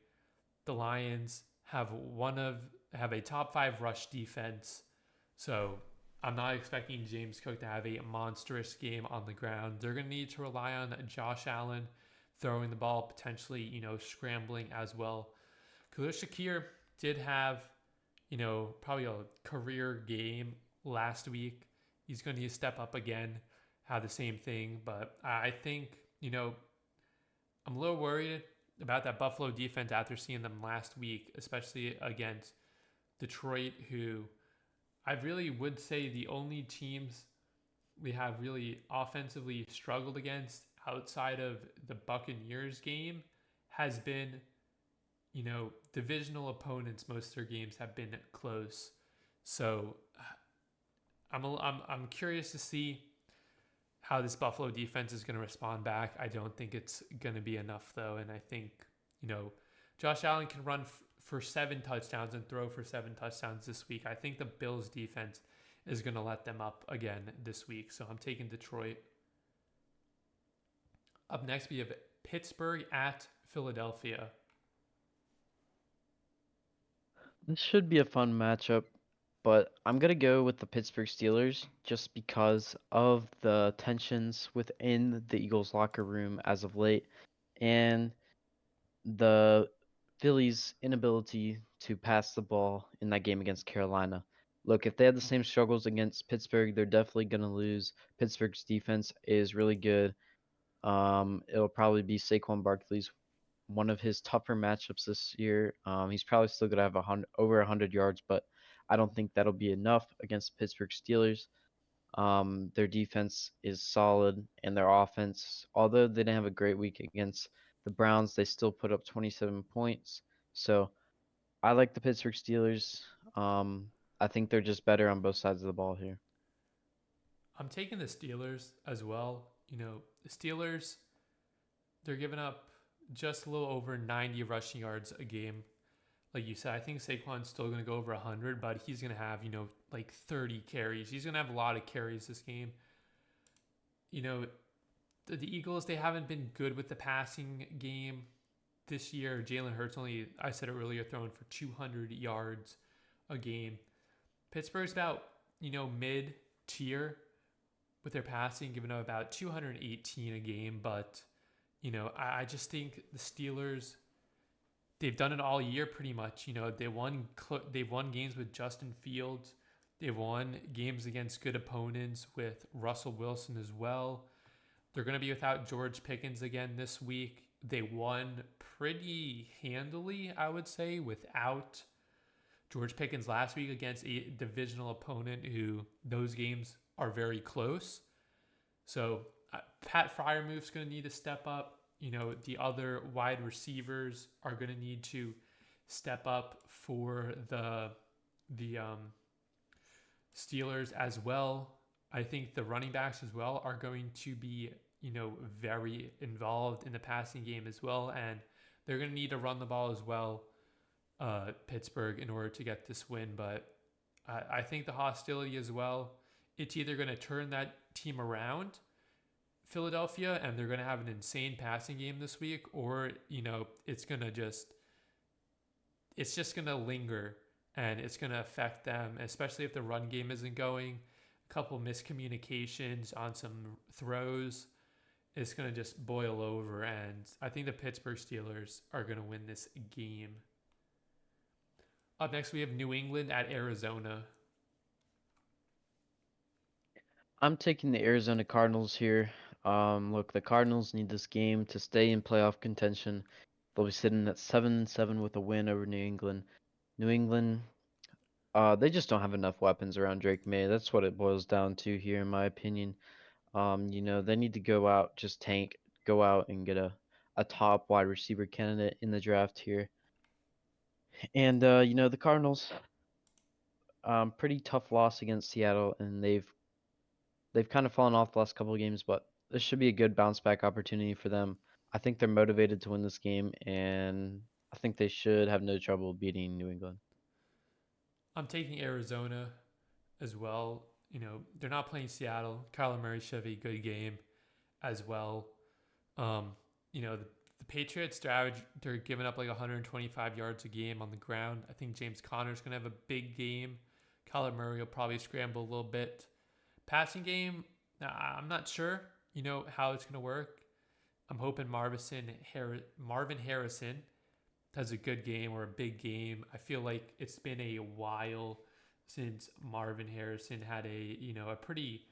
The Lions have a top 5 rush defense. So I'm not expecting James Cook to have a monstrous game on the ground. They're going to need to rely on Josh Allen throwing the ball, potentially, scrambling as well. Khalil Shakir did have, probably a career game last week. He's going to need to step up again, have the same thing. But I think, I'm a little worried about that Buffalo defense after seeing them last week, especially against Detroit, who I really would say the only teams we have really offensively struggled against outside of the Buccaneers game has been, divisional opponents. Most of their games have been close. So I'm curious to see how this Buffalo defense is going to respond back. I don't think it's going to be enough, though. And I think, Josh Allen can run for 7 touchdowns and throw for 7 touchdowns this week. I think the Bills defense is going to let them up again this week. So I'm taking Detroit. Up next, we have Pittsburgh at Philadelphia. This should be a fun matchup, but I'm gonna go with the Pittsburgh Steelers just because of the tensions within the Eagles locker room as of late and the Phillies' inability to pass the ball in that game against Carolina. Look, if they had the same struggles against Pittsburgh, they're definitely gonna lose. Pittsburgh's defense is really good. It'll probably be Saquon Barkley's one of his tougher matchups this year. He's probably still gonna have over 100 yards, but I don't think that'll be enough against Pittsburgh Steelers. Their defense is solid, and their offense, although they didn't have a great week against the Browns, they still put up 27 points. So I like the Pittsburgh Steelers. I think they're just better on both sides of the ball here. I'm taking the Steelers as well. The Steelers, they're giving up just a little over 90 rushing yards a game. Like you said, I think Saquon's still going to go over 100, but he's going to have, like 30 carries. He's going to have a lot of carries this game. The Eagles, they haven't been good with the passing game this year. Jalen Hurts only, I said it earlier, throwing for 200 yards a game. Pittsburgh's about, mid tier with their passing, giving up about 218 a game. But, I just think the Steelers, they've done it all year pretty much. They've won games with Justin Fields. They've won games against good opponents with Russell Wilson as well. They're going to be without George Pickens again this week. They won pretty handily, I would say, without George Pickens last week against a divisional opponent who those games are very close. So Pat Fryermuth's going to need to step up. The other wide receivers are going to need to step up for the Steelers as well. I think the running backs as well are going to be, very involved in the passing game as well. And they're going to need to run the ball as well, Pittsburgh, in order to get this win. But I think the hostility as well, it's either going to turn that team around, Philadelphia, and they're going to have an insane passing game this week, or, it's just going to linger and it's going to affect them, especially if the run game isn't going. couple miscommunications on some throws, it's going to just boil over. And I think the Pittsburgh Steelers are going to win this game. Up next, we have New England at Arizona. I'm taking the Arizona Cardinals here. Look, the Cardinals need this game to stay in playoff contention. They'll be sitting at 7-7 with a win over New England. New England, they just don't have enough weapons around Drake May. That's what it boils down to here, in my opinion. They need to go out, just tank, go out and get a top wide receiver candidate in the draft here. And the Cardinals, pretty tough loss against Seattle, and they've kind of fallen off the last couple of games, but this should be a good bounce back opportunity for them. I think they're motivated to win this game, and I think they should have no trouble beating New England. I'm taking Arizona as well. They're not playing Seattle. Kyler Murray should have a good game as well. The Patriots, they're giving up like 125 yards a game on the ground. I think James Conner's going to have a big game. Kyler Murray will probably scramble a little bit. Passing game, I'm not sure, how it's going to work. I'm hoping Marvin Harrison has a good game or a big game. I feel like it's been a while since Marvin Harrison had a pretty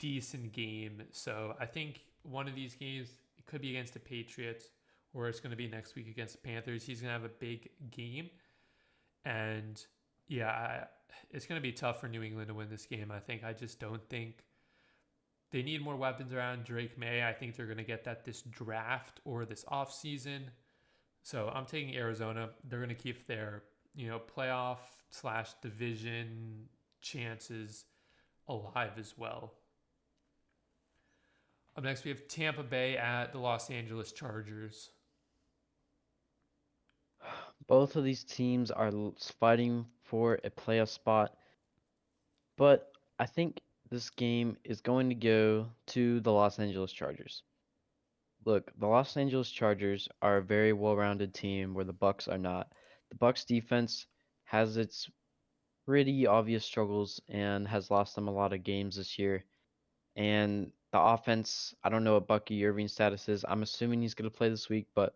decent game. So I think one of these games, it could be against the Patriots or it's going to be next week against the Panthers. He's going to have a big game. And yeah, it's going to be tough for New England to win this game. I just don't think they need more weapons around Drake May. I think they're going to get that this draft or this offseason. So I'm taking Arizona. They're going to keep their, playoff / division chances alive as well. Up next, we have Tampa Bay at the Los Angeles Chargers. Both of these teams are fighting for a playoff spot, but I think this game is going to go to the Los Angeles Chargers. Look, the Los Angeles Chargers are a very well-rounded team where the Bucks are not. The Bucks defense has its pretty obvious struggles and has lost them a lot of games this year. And the offense, I don't know what Bucky Irving's status is. I'm assuming he's going to play this week, but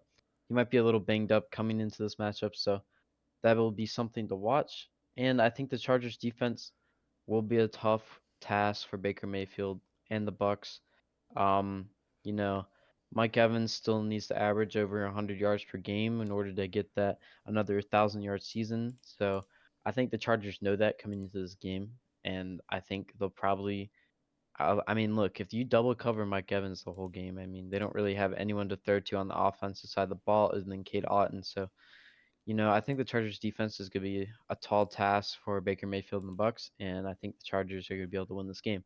he might be a little banged up coming into this matchup, so that will be something to watch. And I think the Chargers defense will be a tough task for Baker Mayfield and the Bucks. Um, you know, Mike Evans still needs to average over 100 yards per game in order to get that another 1,000-yard season. So I think the Chargers know that coming into this game, and I think they'll probably. I mean, look, if you double cover Mike Evans the whole game, I mean, they don't really have anyone to throw to on the offensive side of the ball other than Cade Otton. So, I think the Chargers defense is going to be a tall task for Baker Mayfield and the Bucks, and I think the Chargers are going to be able to win this game.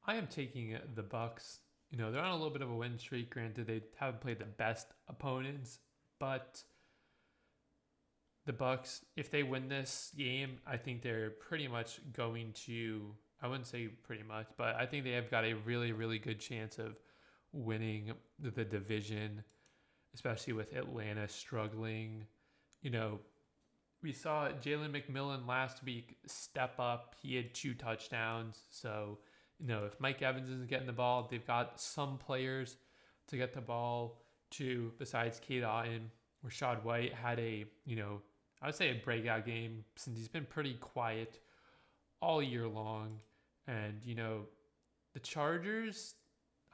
I am taking the Bucks. They're on a little bit of a win streak. Granted, they haven't played the best opponents, but the Bucks, if they win this game, I think they're pretty much going to. I wouldn't say pretty much, but I think they have got a really, really good chance of winning the division, especially with Atlanta struggling. We saw Jalen McMillan last week step up. He had 2 touchdowns. So, if Mike Evans isn't getting the ball, they've got some players to get the ball to besides Cade Otton. Rashad White had I would say a breakout game since he's been pretty quiet all year long. And, the Chargers,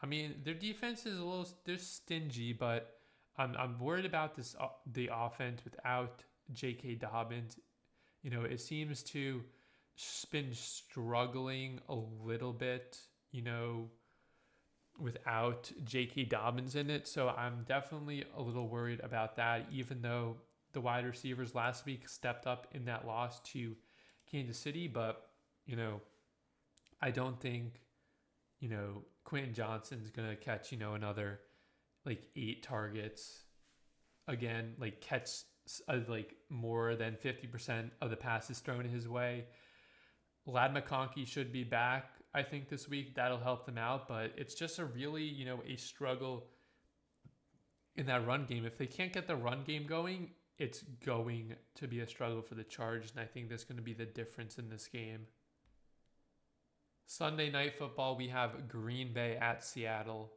I mean, their defense is they're stingy, but I'm worried about the offense without J.K. Dobbins. It seems to been struggling a little bit, without J.K. Dobbins in it. So I'm definitely a little worried about that, even though the wide receivers last week stepped up in that loss to Kansas City. But, I don't think, Quentin Johnston's going to catch, another like 8 targets again, like catch like more than 50% of the passes thrown his way. Ladd McConkey should be back, I think, this week. That'll help them out, but it's just a really, a struggle in that run game. If they can't get the run game going, it's going to be a struggle for the Chargers, and I think that's going to be the difference in this game. Sunday night football, we have Green Bay at Seattle.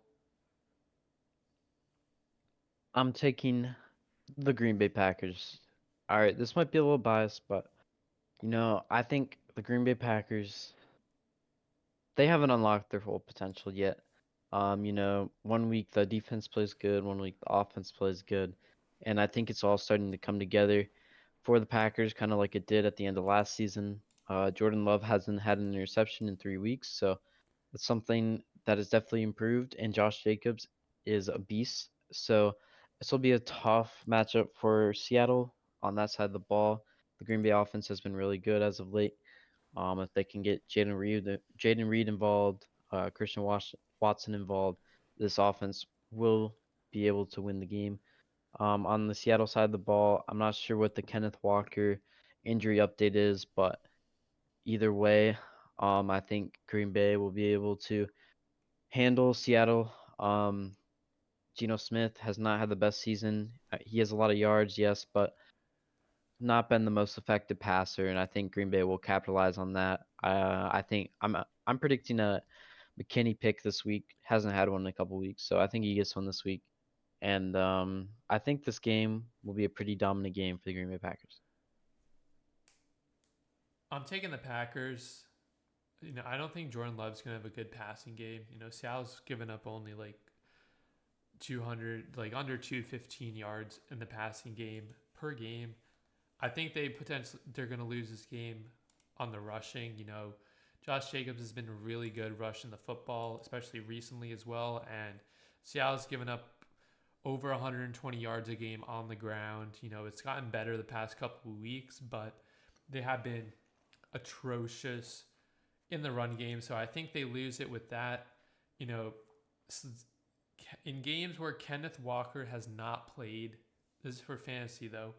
I'm taking the Green Bay Packers. All right, this might be a little biased, but I think the Green Bay Packers, they haven't unlocked their full potential yet. One week the defense plays good, one week the offense plays good, and I think it's all starting to come together for the Packers, kind of like it did at the end of last season. Jordan Love hasn't had an interception in 3 weeks, so it's something that has definitely improved, and Josh Jacobs is a beast. So this will be a tough matchup for Seattle on that side of the ball. The Green Bay offense has been really good as of late. If they can get Jaden Reed involved, Christian Watson involved, this offense will be able to win the game. On the Seattle side of the ball, I'm not sure what the Kenneth Walker injury update is, but either way, I think Green Bay will be able to handle Seattle. Geno Smith has not had the best season. He has a lot of yards, yes, but not been the most effective passer, and I think Green Bay will capitalize on that. I think I'm predicting a McKinney pick this week. Hasn't had one in a couple weeks, so I think he gets one this week. And I think this game will be a pretty dominant game for the Green Bay Packers. I'm taking the Packers. I don't think Jordan Love's gonna have a good passing game. Seattle's given up only like 200, like under 215 yards in the passing game per game. I think they're gonna lose this game on the rushing. Josh Jacobs has been really good rushing the football, especially recently as well. And Seattle's given up over 120 yards a game on the ground. It's gotten better the past couple of weeks, but they have been atrocious in the run game. So I think they lose it with that. You know, in games where Kenneth Walker has not played, this is for fantasy though.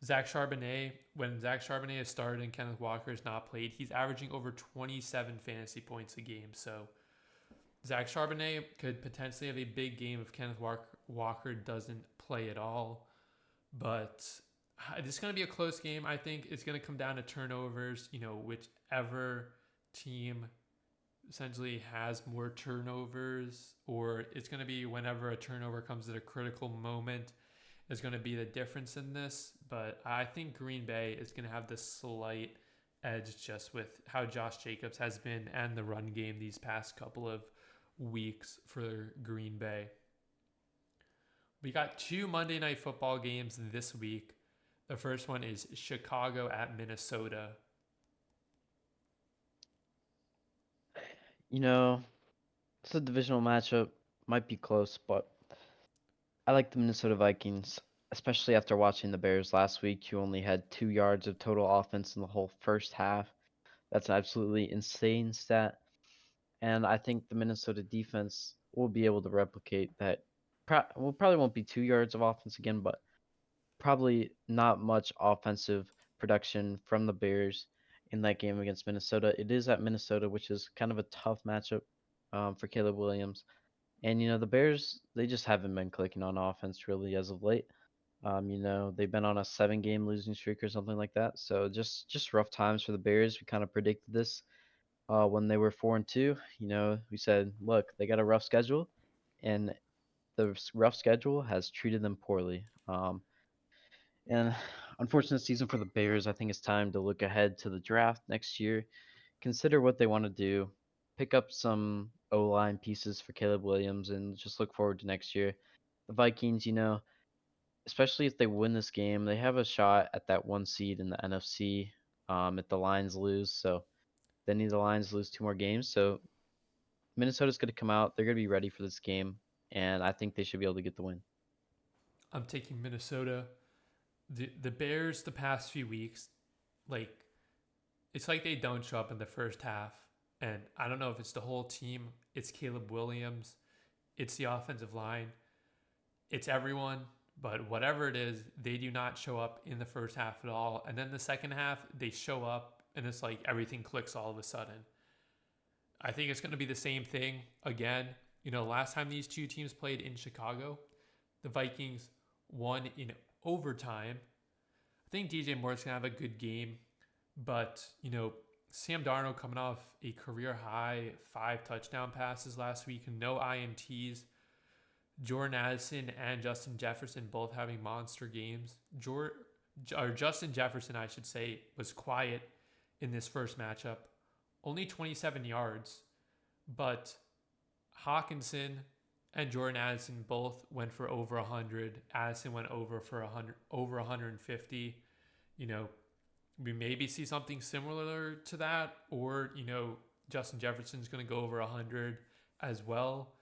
When Zach Charbonnet has started and Kenneth Walker has not played, he's averaging over 27 fantasy points a game. So Zach Charbonnet could potentially have a big game if Kenneth Walker doesn't play at all. But this is going to be a close game. I think it's going to come down to turnovers. Whichever team essentially has more turnovers, or it's going to be whenever a turnover comes at a critical moment, is going to be the difference in this. But I think Green Bay is going to have this slight edge just with how Josh Jacobs has been and the run game these past couple of weeks for Green Bay. We got 2 Monday Night Football games this week. The first one is Chicago at Minnesota. It's a divisional matchup. Might be close, but I like the Minnesota Vikings, especially after watching the Bears last week, who only had 2 yards of total offense in the whole first half. That's an absolutely insane stat. And I think the Minnesota defense will be able to replicate that. Probably won't be 2 yards of offense again, but probably not much offensive production from the Bears in that game against Minnesota. It is at Minnesota, which is kind of a tough matchup for Caleb Williams. And the Bears, they just haven't been clicking on offense really as of late. They've been on a 7-game losing streak or something like that. So just rough times for the Bears. We kind of predicted this when they were 4-2. We said, look, they got a rough schedule, and the rough schedule has treated them poorly. And unfortunate season for the Bears. I think it's time to look ahead to the draft next year, consider what they want to do, pick up some O-line pieces for Caleb Williams, and just look forward to next year. The Vikings, especially if they win this game, they have a shot at that 1 seed in the NFC. If the Lions lose, so they need the Lions to lose 2 more games. So Minnesota's going to come out. They're going to be ready for this game, and I think they should be able to get the win. I'm taking Minnesota. The Bears the past few weeks, like it's like they don't show up in the first half. And I don't know if it's the whole team, it's Caleb Williams, it's the offensive line, it's everyone, but whatever it is, they do not show up in the first half at all. And then the second half, they show up and it's like everything clicks all of a sudden. I think it's going to be the same thing again. Last time these two teams played in Chicago, the Vikings won in overtime. I think DJ Moore's going to have a good game, but, Sam Darnold coming off a career high 5 touchdown passes last week, no INTs. Jordan Addison and Justin Jefferson both having monster games. Justin Jefferson, I should say, was quiet in this first matchup. Only 27 yards, but Hawkinson and Jordan Addison both went for over 100. Addison went over for 100, over 150. You know, we maybe see something similar to that, or Justin Jefferson's going to go over 100 as well.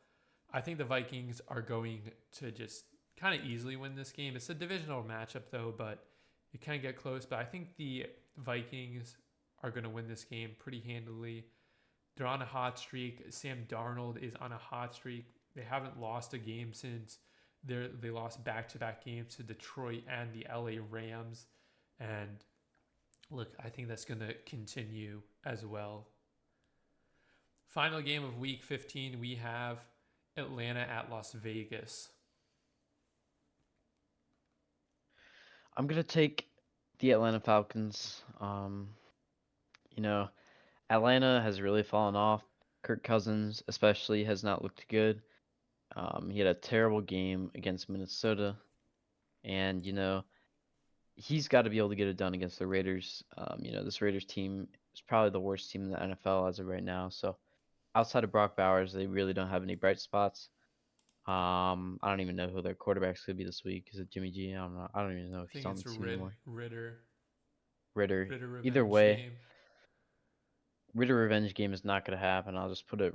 I think the Vikings are going to just kind of easily win this game. It's a divisional matchup though, but it can get close. But I think the Vikings are going to win this game pretty handily. They're on a hot streak. Sam Darnold is on a hot streak. They haven't lost a game since they lost back-to-back games to Detroit and the LA Rams. And look, I think that's going to continue as well. Final game of Week 15, we have Atlanta at Las Vegas. I'm gonna take the Atlanta Falcons. Atlanta has really fallen off. Kirk Cousins, especially, has not looked good. He had a terrible game against Minnesota, and he's got to be able to get it done against the Raiders. This Raiders team is probably the worst team in the NFL as of right now. So outside of Brock Bowers, they really don't have any bright spots. I don't even know who their quarterback's gonna be this week. Is it Jimmy G? I don't know. I don't even know I if he's think on the it's team anymore. Ritter Ritter. Either revenge way, game. Ritter revenge game is not gonna happen. I'll just put it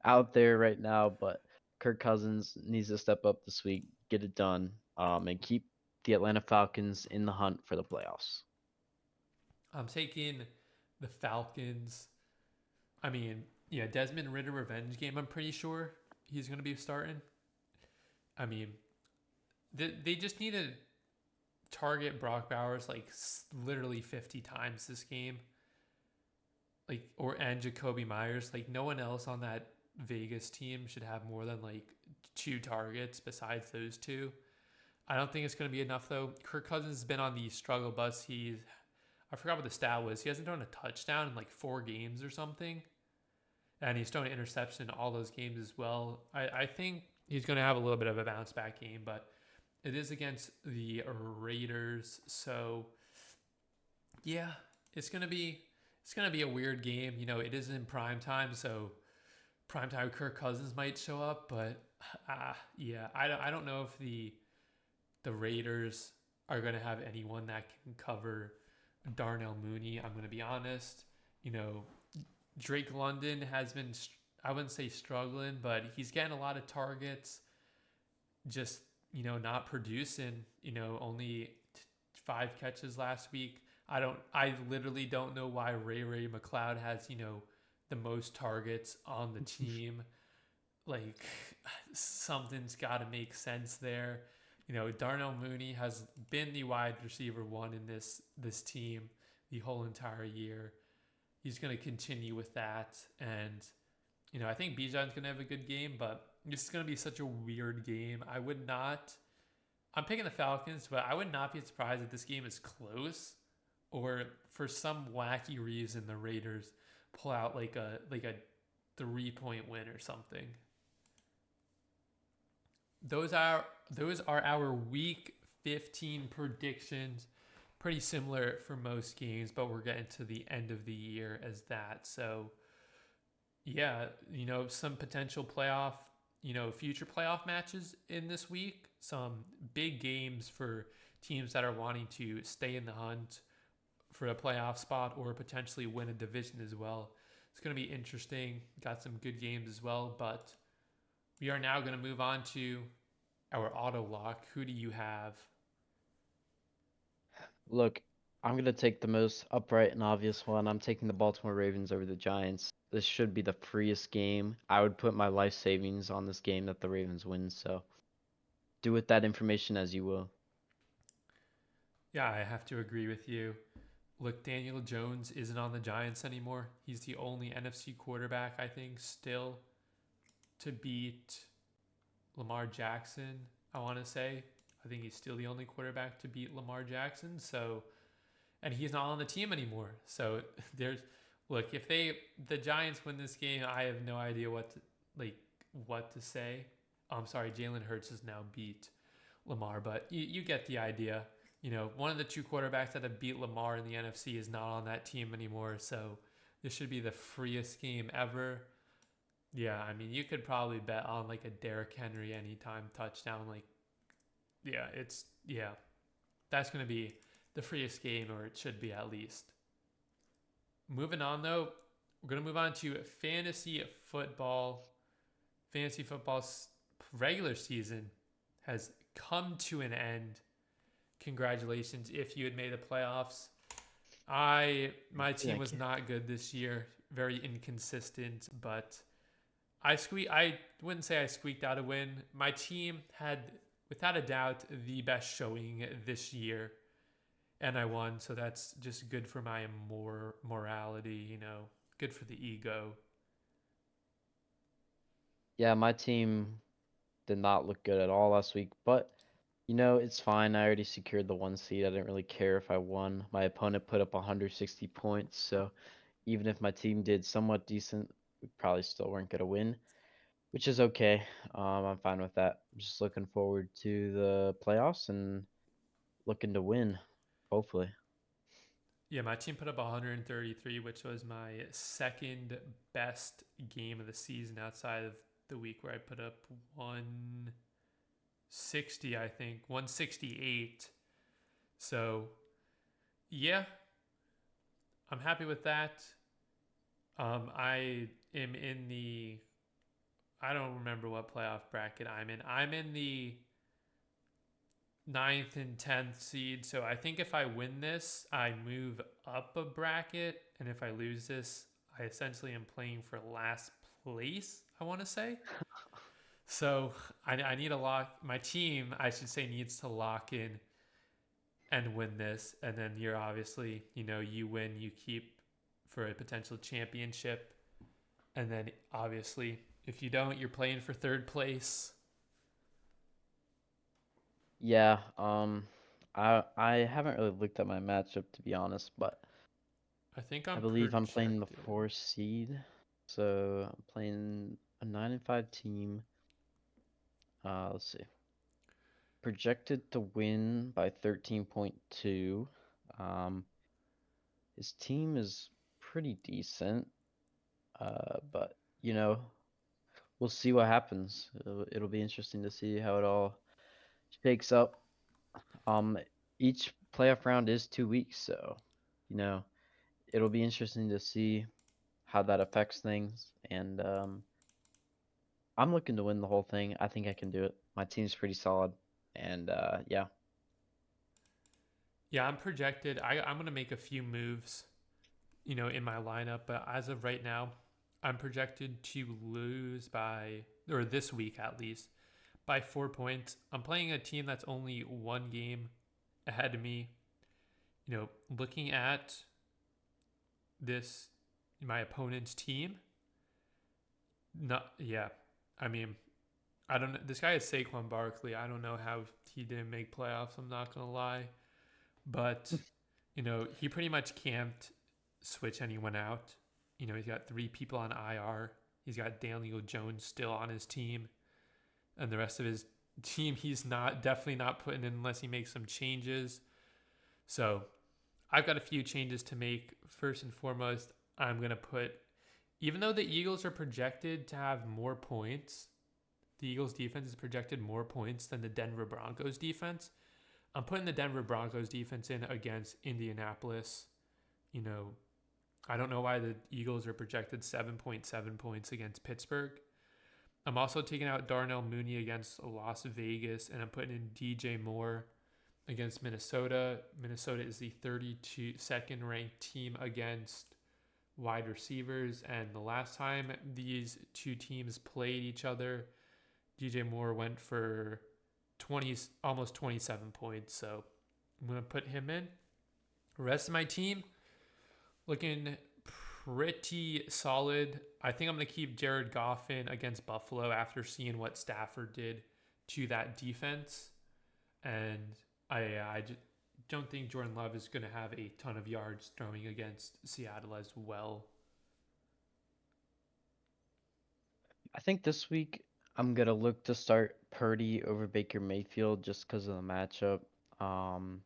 out there right now. But Kirk Cousins needs to step up this week, get it done, and keep the Atlanta Falcons in the hunt for the playoffs. I'm taking the Falcons. I mean, yeah, Desmond Ritter revenge game. I'm pretty sure he's going to be starting. I mean, they just need to target Brock Bowers like literally 50 times this game. And Jacoby Myers. Like, no one else on that Vegas team should have more than like 2 targets besides those two. I don't think it's going to be enough though. Kirk Cousins has been on the struggle bus. I forgot what the stat was. He hasn't thrown a touchdown in like 4 games or something. And he's thrown an interception in all those games as well. I think he's going to have a little bit of a bounce back game, but it is against the Raiders. So, yeah, it's going to be a weird game. It is in prime time, so prime time Kirk Cousins might show up, but yeah, I don't know if the Raiders are going to have anyone that can cover Darnell Mooney. I'm going to be honest. Drake London has been, I wouldn't say struggling, but he's getting a lot of targets, just, not producing, only 5 catches last week. I literally don't know why Ray McLeod has, the most targets on the team. Like, something's got to make sense there. Darnell Mooney has been the wide receiver 1 in this team the whole entire year. He's going to continue with that. And, I think Bijan's going to have a good game, but this is going to be such a weird game. I'm picking the Falcons, but I would not be surprised if this game is close or for some wacky reason the Raiders pull out like a 3-point win or something. Those are our Week 15 predictions. Pretty similar for most games, but we're getting to the end of the year as that. So, yeah, some potential playoff, future playoff matches in this week. Some big games for teams that are wanting to stay in the hunt for a playoff spot or potentially win a division as well. It's going to be interesting. Got some good games as well, but we are now going to move on to our auto lock. Who do you have? Look, I'm going to take the most upright and obvious one. I'm taking the Baltimore Ravens over the Giants. This should be the freest game. I would put my life savings on this game that the Ravens win, so do with that information as you will. Yeah, I have to agree with you. Look, Daniel Jones isn't on the Giants anymore. He's the only NFC quarterback, I think, still to beat Lamar Jackson, I want to say. I think he's still the only quarterback to beat Lamar Jackson. So, and he's not on the team anymore. So there's look, if the Giants win this game, I have no idea what to say. I'm sorry, Jalen Hurts has now beat Lamar, but you get the idea. One of the two quarterbacks that have beat Lamar in the NFC is not on that team anymore, so this should be the freest game ever. Yeah, I mean, you could probably bet on like a Derrick Henry anytime touchdown. Yeah, that's going to be the freest game, or it should be at least. Moving on, though, we're going to move on to fantasy football. Fantasy football's regular season has come to an end. Congratulations if you had made the playoffs. My team was not good this year, very inconsistent, but I wouldn't say I squeaked out a win. My team had, without a doubt, the best showing this year, and I won. So that's just good for my morality, good for the ego. Yeah, my team did not look good at all last week, but it's fine. I already secured the 1 seed. I didn't really care if I won. My opponent put up 160 points, so even if my team did somewhat decent, we probably still weren't gonna win, which is okay. I'm fine with that. I'm just looking forward to the playoffs and looking to win, hopefully. Yeah, my team put up 133, which was my second best game of the season outside of the week where I put up 160, I think, 168. So, yeah, I'm happy with that. I am in the, I don't remember what playoff bracket I'm in. I'm in the ninth and 10th seed. So I think if I win this, I move up a bracket. And if I lose this, I essentially am playing for last place, I want to say. So I need a lock. My team, I should say, needs to lock in and win this. And then you're obviously, you win, you keep for a potential championship. And then obviously, if you don't, you're playing for third place. Yeah, I haven't really looked at my matchup to be honest, but I think I I'm believe I'm playing the projected. 4 seed. So I'm playing a 9-5 team. Let's see. Projected to win by 13.2. Um, his team is pretty decent. But we'll see what happens. It'll be interesting to see how it all shakes up. Um, each playoff round is 2 weeks, so you know it'll be interesting to see how that affects things. And I'm looking to win the whole thing. I think I can do it. My team's pretty solid, and yeah. Yeah, I'm projected. I'm going to make a few moves, in my lineup. But as of right now, I'm projected to lose by, or this week at least, by 4 points. I'm playing a team that's only one game ahead of me. Looking at this, my opponent's team, not, yeah. I mean, I don't know. This guy is Saquon Barkley. I don't know how he didn't make playoffs. I'm not going to lie. But, he pretty much can't switch anyone out. He's got 3 people on IR. He's got Daniel Jones still on his team. And the rest of his team, he's definitely not putting in unless he makes some changes. So I've got a few changes to make. First and foremost, I'm going to put, even though the Eagles are projected to have more points, the Eagles defense is projected more points than the Denver Broncos defense. I'm putting the Denver Broncos defense in against Indianapolis. I don't know why the Eagles are projected 7.7 points against Pittsburgh. I'm also taking out Darnell Mooney against Las Vegas, and I'm putting in DJ Moore against Minnesota. Minnesota is the 32nd ranked team against wide receivers, and the last time these two teams played each other, DJ Moore went for almost 27 points. So I'm going to put him in. The rest of my team looking pretty solid. I think I'm going to keep Jared Goff in against Buffalo after seeing what Stafford did to that defense. And don't think Jordan Love is going to have a ton of yards throwing against Seattle as well. I think this week I'm gonna look to start Purdy over Baker Mayfield just because of the matchup. Um,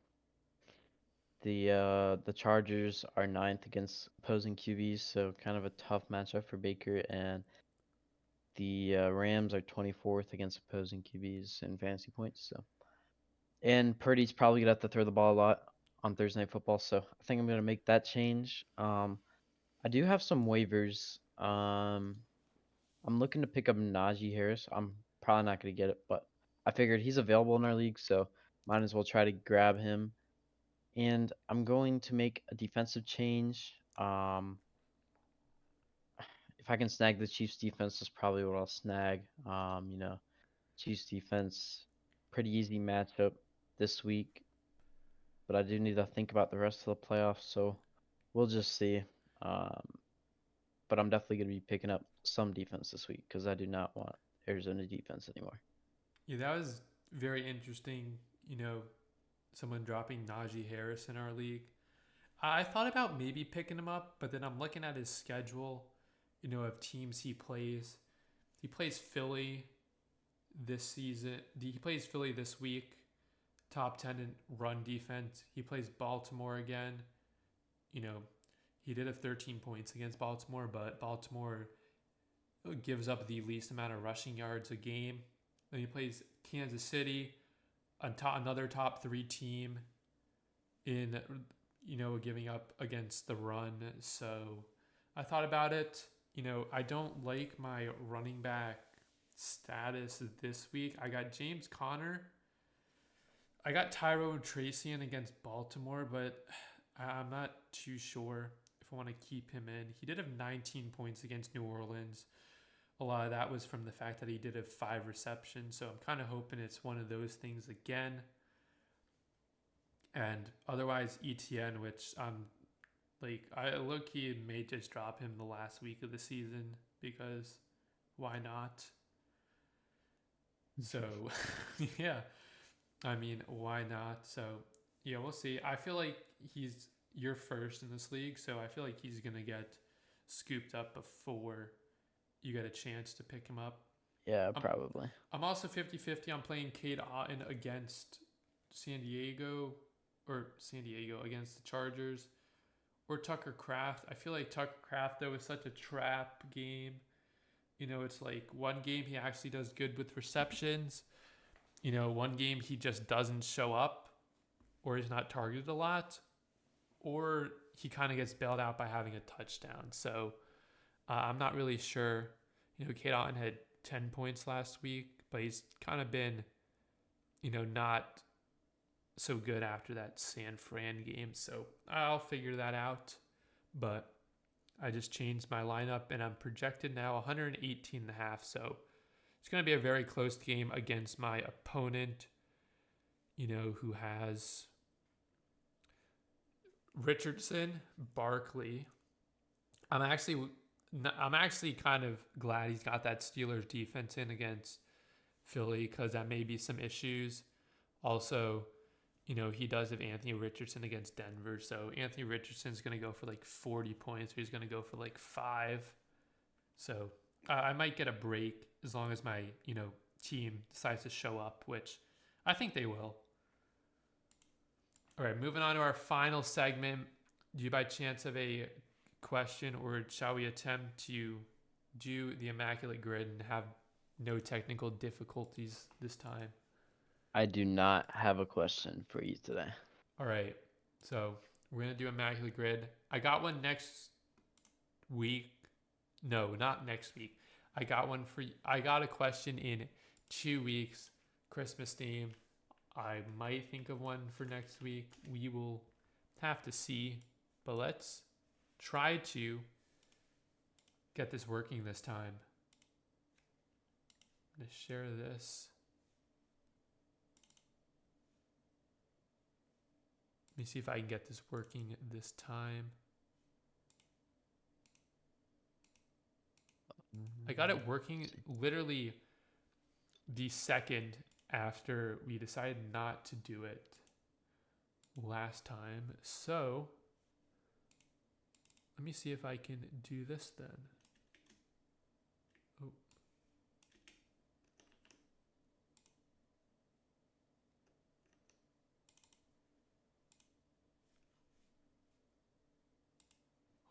the Chargers are ninth against opposing QBs, so kind of a tough matchup for Baker, and the Rams are 24th against opposing QBs in fantasy points. So, and Purdy's probably gonna have to throw the ball a lot on Thursday Night Football, so I think I'm gonna make that change. I do have some waivers. I'm looking to pick up Najee Harris. I'm probably not gonna get it, but I figured he's available in our league, so might as well try to grab him. And I'm going to make a defensive change. If I can snag the Chiefs defense, that's probably what I'll snag. Chiefs defense, pretty easy matchup this week, but I do need to think about the rest of the playoffs, so we'll just see. Um, but I'm definitely going to be picking up some defense this week because I do not want Arizona defense anymore. Yeah, that was very interesting. Someone dropping Najee Harris in our league. I thought about maybe picking him up, but then I'm looking at his schedule, of teams he plays. He plays Philly this season. He plays Philly this week, top 10 in run defense. He plays Baltimore again. You know, he did have 13 points against Baltimore, but Baltimore gives up the least amount of rushing yards a game. Then he plays Kansas City, another top 3 team in, giving up against the run. So I thought about it. I don't like my running back status this week. I got James Conner. I got Tyrone Tracy in against Baltimore, but I'm not too sure if I want to keep him in. He did have 19 points against New Orleans. A lot of that was from the fact that he did have 5 receptions, so I'm kind of hoping it's one of those things again. And otherwise, ETN, which I low-key may just drop him the last week of the season because why not? So, yeah. I mean, why not? So, yeah, we'll see. I feel like you're first in this league, so I feel like he's going to get scooped up before you get a chance to pick him up. Yeah, probably. I'm also 50-50 on playing Cade Otton against San Diego against the Chargers or Tucker Kraft. I feel like Tucker Kraft, though, is such a trap game. It's like one game he actually does good with receptions. One game he just doesn't show up or he's not targeted a lot, or he kind of gets bailed out by having a touchdown. So I'm not really sure. Cade Otton had 10 points last week, but he's kind of been, not so good after that San Fran game. So I'll figure that out. But I just changed my lineup and I'm projected now 118.5. So it's going to be a very close game against my opponent, who has Richardson, Barkley. I'm actually kind of glad he's got that Steelers defense in against Philly because that may be some issues. Also, he does have Anthony Richardson against Denver. So Anthony Richardson's going to go for like 40 points. Or he's going to go for like 5. So I might get a break as long as my, team decides to show up, which I think they will. All right, moving on to our final segment. Do you by chance have a question, or shall we attempt to do the Immaculate Grid and have no technical difficulties this time? I do not have a question for you today. All right, so we're going to do Immaculate Grid. I got one next week. No, not next week. I got a question in 2 weeks, Christmas theme. I might think of one for next week. We will have to see, but let's try to get this working this time. I'm going to share this. Let me see if I can get this working this time. I got it working literally the second after we decided not to do it last time. So let me see if I can do this then. Oh.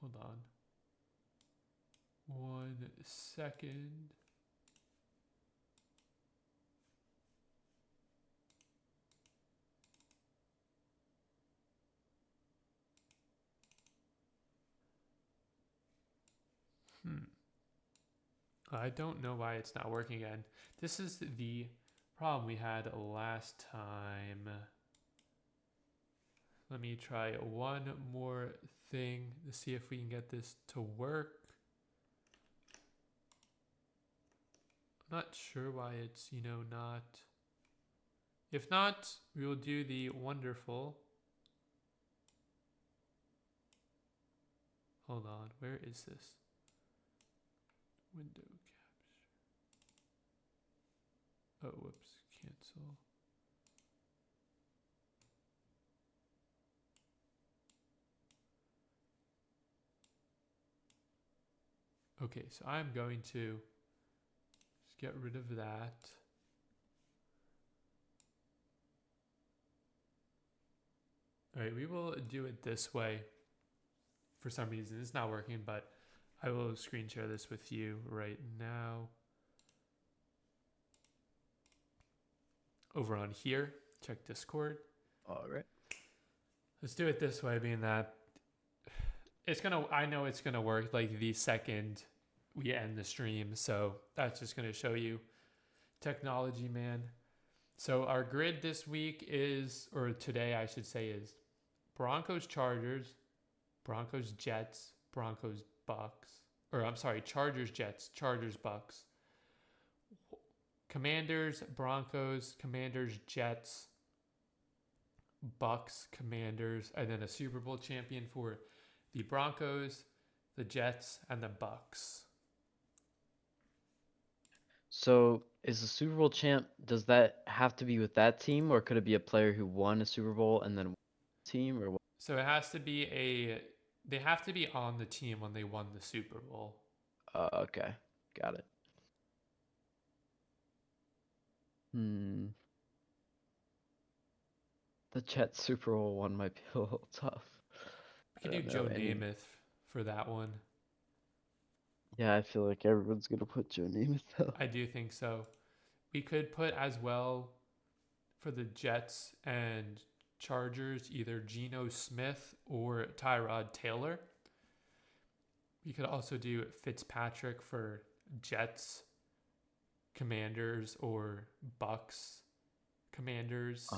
Hold on. 1 second. I don't know why it's not working again. This is the problem we had last time. Let me try one more thing to see if we can get this to work. I'm not sure why it's, not. If not, we will do the wonderful. Hold on, where is this? Window capture. Oh, whoops, cancel. Okay, so I'm going to just get rid of that. All right, we will do it this way. For some reason, it's not working, but I will screen share this with you right now. Over on here, check Discord. All right. Let's do it this way, being that I know it's gonna work like the second we end the stream. So that's just gonna show you technology, man. So our grid this week is, or today I should say, is Broncos Chargers, Broncos Jets, Broncos Bucks, or I'm sorry, Chargers Jets, Chargers Bucks, Commanders Broncos, Commanders Jets, Bucks Commanders, and then a Super Bowl champion for the Broncos, the Jets, and the Bucks. So is the Super Bowl champ, does that have to be with that team, or could it be a player who won a Super Bowl and then won the team, or what? So it has to be they have to be on the team when they won the Super Bowl. Okay, got it. The Jets Super Bowl one might be a little tough. We could do Joe Namath for that one. Yeah, I feel like everyone's gonna put Joe Namath though. I do think so. We could put as well for the Jets and Chargers either Geno Smith or Tyrod Taylor. We could also do Fitzpatrick for Jets, Commanders, or Bucks, Commanders.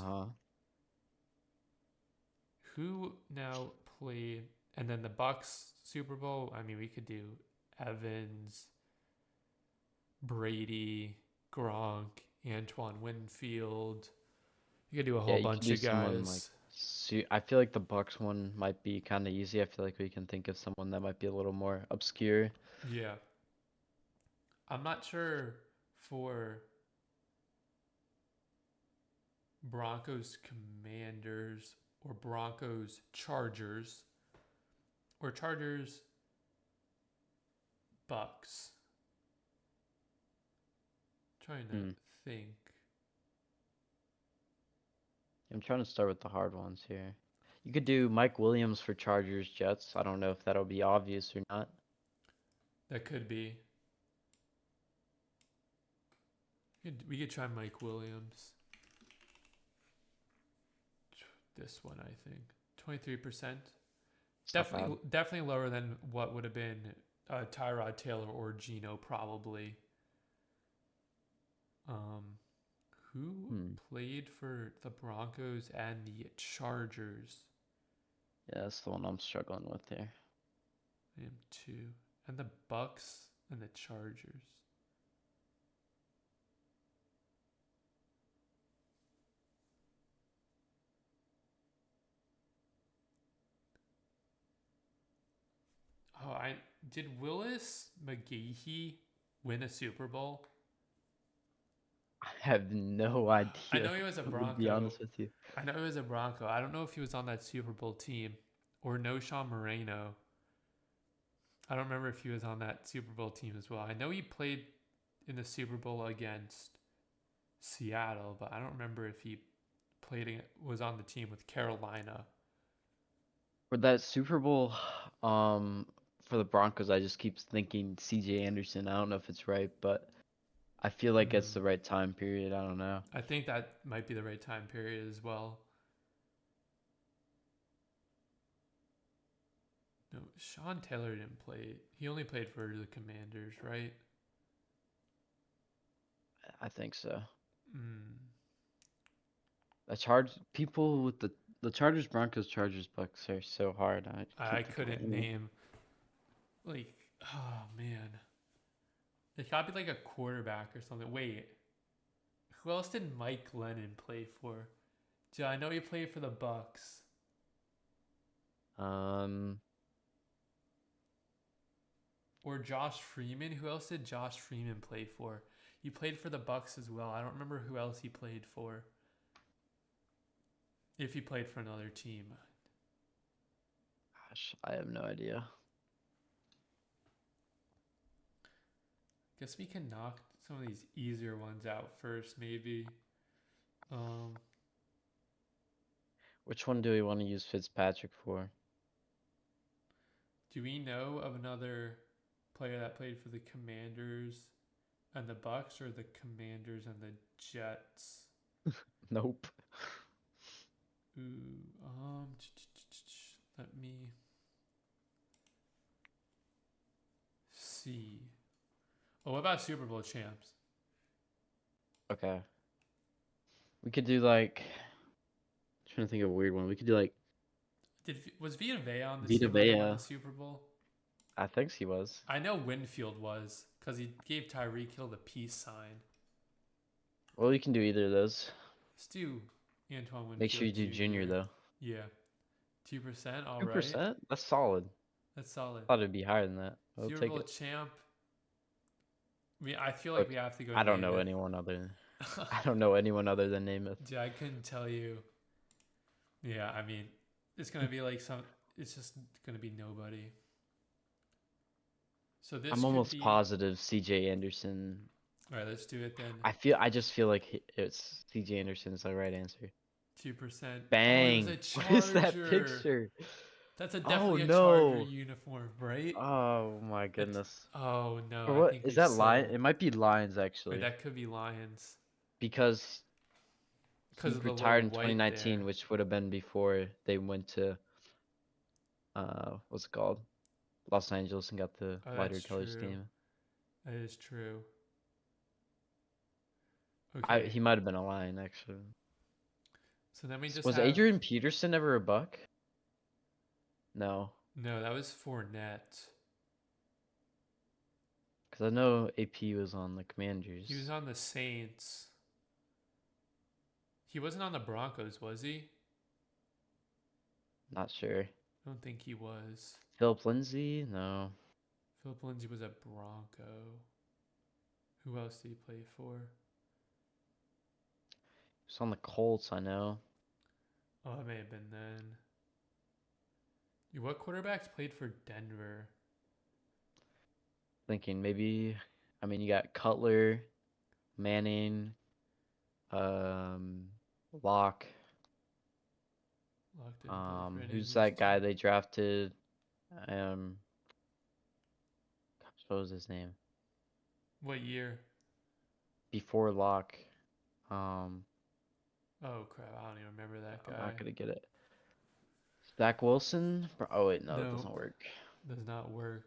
Who now played, and then the Bucks Super Bowl? I mean, we could do Evans, Brady, Gronk, Antoine Winfield. You could do a whole bunch of guys. I feel like the Bucks one might be kind of easy. I feel like we can think of someone that might be a little more obscure. Yeah. I'm not sure for Broncos Commanders or Broncos Chargers or Chargers Bucks. Trying to think. I'm trying to start with the hard ones here. You could do Mike Williams for Chargers Jets. I don't know if that'll be obvious or not. That could be. We could try Mike Williams. This one, I think. 23%. Definitely lower than what would have been Tyrod Taylor or Geno, probably. Who played for the Broncos and the Chargers? Yeah, that's the one I'm struggling with here. I am too. And the Bucks and the Chargers. Oh, did Willis McGahee win a Super Bowl? I have no I idea. know he was a I'm gonna be Bronco. honest with you. I know he was a Bronco. I don't know if he was on that Super Bowl team or no Sean Moreno. I don't remember if he was on that Super Bowl team as well. I know he played in the Super Bowl against Seattle, but I don't remember if he was on the team with Carolina. For that Super Bowl, for the Broncos, I just keep thinking C.J. Anderson. I don't know if it's right, but I feel like it's the right time period. I don't know. I think that might be the right time period as well. No, Sean Taylor didn't play. He only played for the Commanders, right? I think so. Mm. The people with the Chargers, Broncos, Chargers, Bucks are so hard. I I can't think of couldn't any. name, like, oh man. It gotta be like a quarterback or something. Wait, who else did Mike Lennon play for? Yeah, I know he played for the Bucks. Um, Or Josh Freeman. Who else did Josh Freeman play for? He played for the Bucks as well. I don't remember who else he played for. If he played for another team. gosh, I have no idea. Guess we can knock some of these easier ones out first, maybe. Um, Which one do we want to use Fitzpatrick for? do we know of another player that played for the Commanders and the Bucks, or the Commanders and the Jets? Nope. Ooh, let me see. Oh, what about Super Bowl champs? Okay. We could do like. Trying to think of a weird one. We could do like Was Vita Vea on the Vita team when they won the Vea. Super Bowl? I think he was. I know Winfield was because he gave Tyreek Hill the peace sign. Well, you can do either of those. Let's do Antoine Make sure Winfield you do Junior Jr. though. Yeah, 2%. All right, 2%? That's solid. that's solid. Thought it'd be higher than that. I'll Super take Bowl it. champ. I feel like Look, we have to go I don't know Namath. anyone other than I don't know anyone other than Namath. Yeah, I couldn't tell you. Yeah, I mean, it's gonna be like some. It's just gonna be nobody. So this I'm could almost be. positive C.J. Anderson. All right, let's do it then. I just feel like it's C.J. Anderson is the right answer. 2%. Oh, it was a Bang! What is that Charger. picture? That's Oh definitely a Charger no! uniform, right? Oh my It's. goodness. Oh no, For I what think is we that Lion? sold. It might be Lions Wait, actually, that could be Lions because because he of the retired little in white 2019, there. which would have been before they went to what's it called? Los Angeles and got the Oh, lighter that's colors true. team. That is true. He Okay, might have been a Lion actually. so then we just Was have. Adrian Peterson ever a Buck? No, No, that was Fournette. because I know AP was on the He was Commanders. on the Saints. He wasn't on the Broncos, was he? Not sure. I don't think he was. Philip Lindsay? No. Philip Lindsay was a Bronco. Who else did he play for? He was on the Colts, I know. Oh, it may have been then. What quarterbacks played for Denver? Thinking maybe, I mean, you got Cutler, Manning, um, Locke. Locked didn't play for any of Who's these that guy teams. they drafted? Um, gosh, what was his name? What year? Before Locke. Um, Oh crap! I don't even remember that I'm guy. not gonna get it. Zach Wilson? Oh wait, no, that doesn't Nope, work. does not work.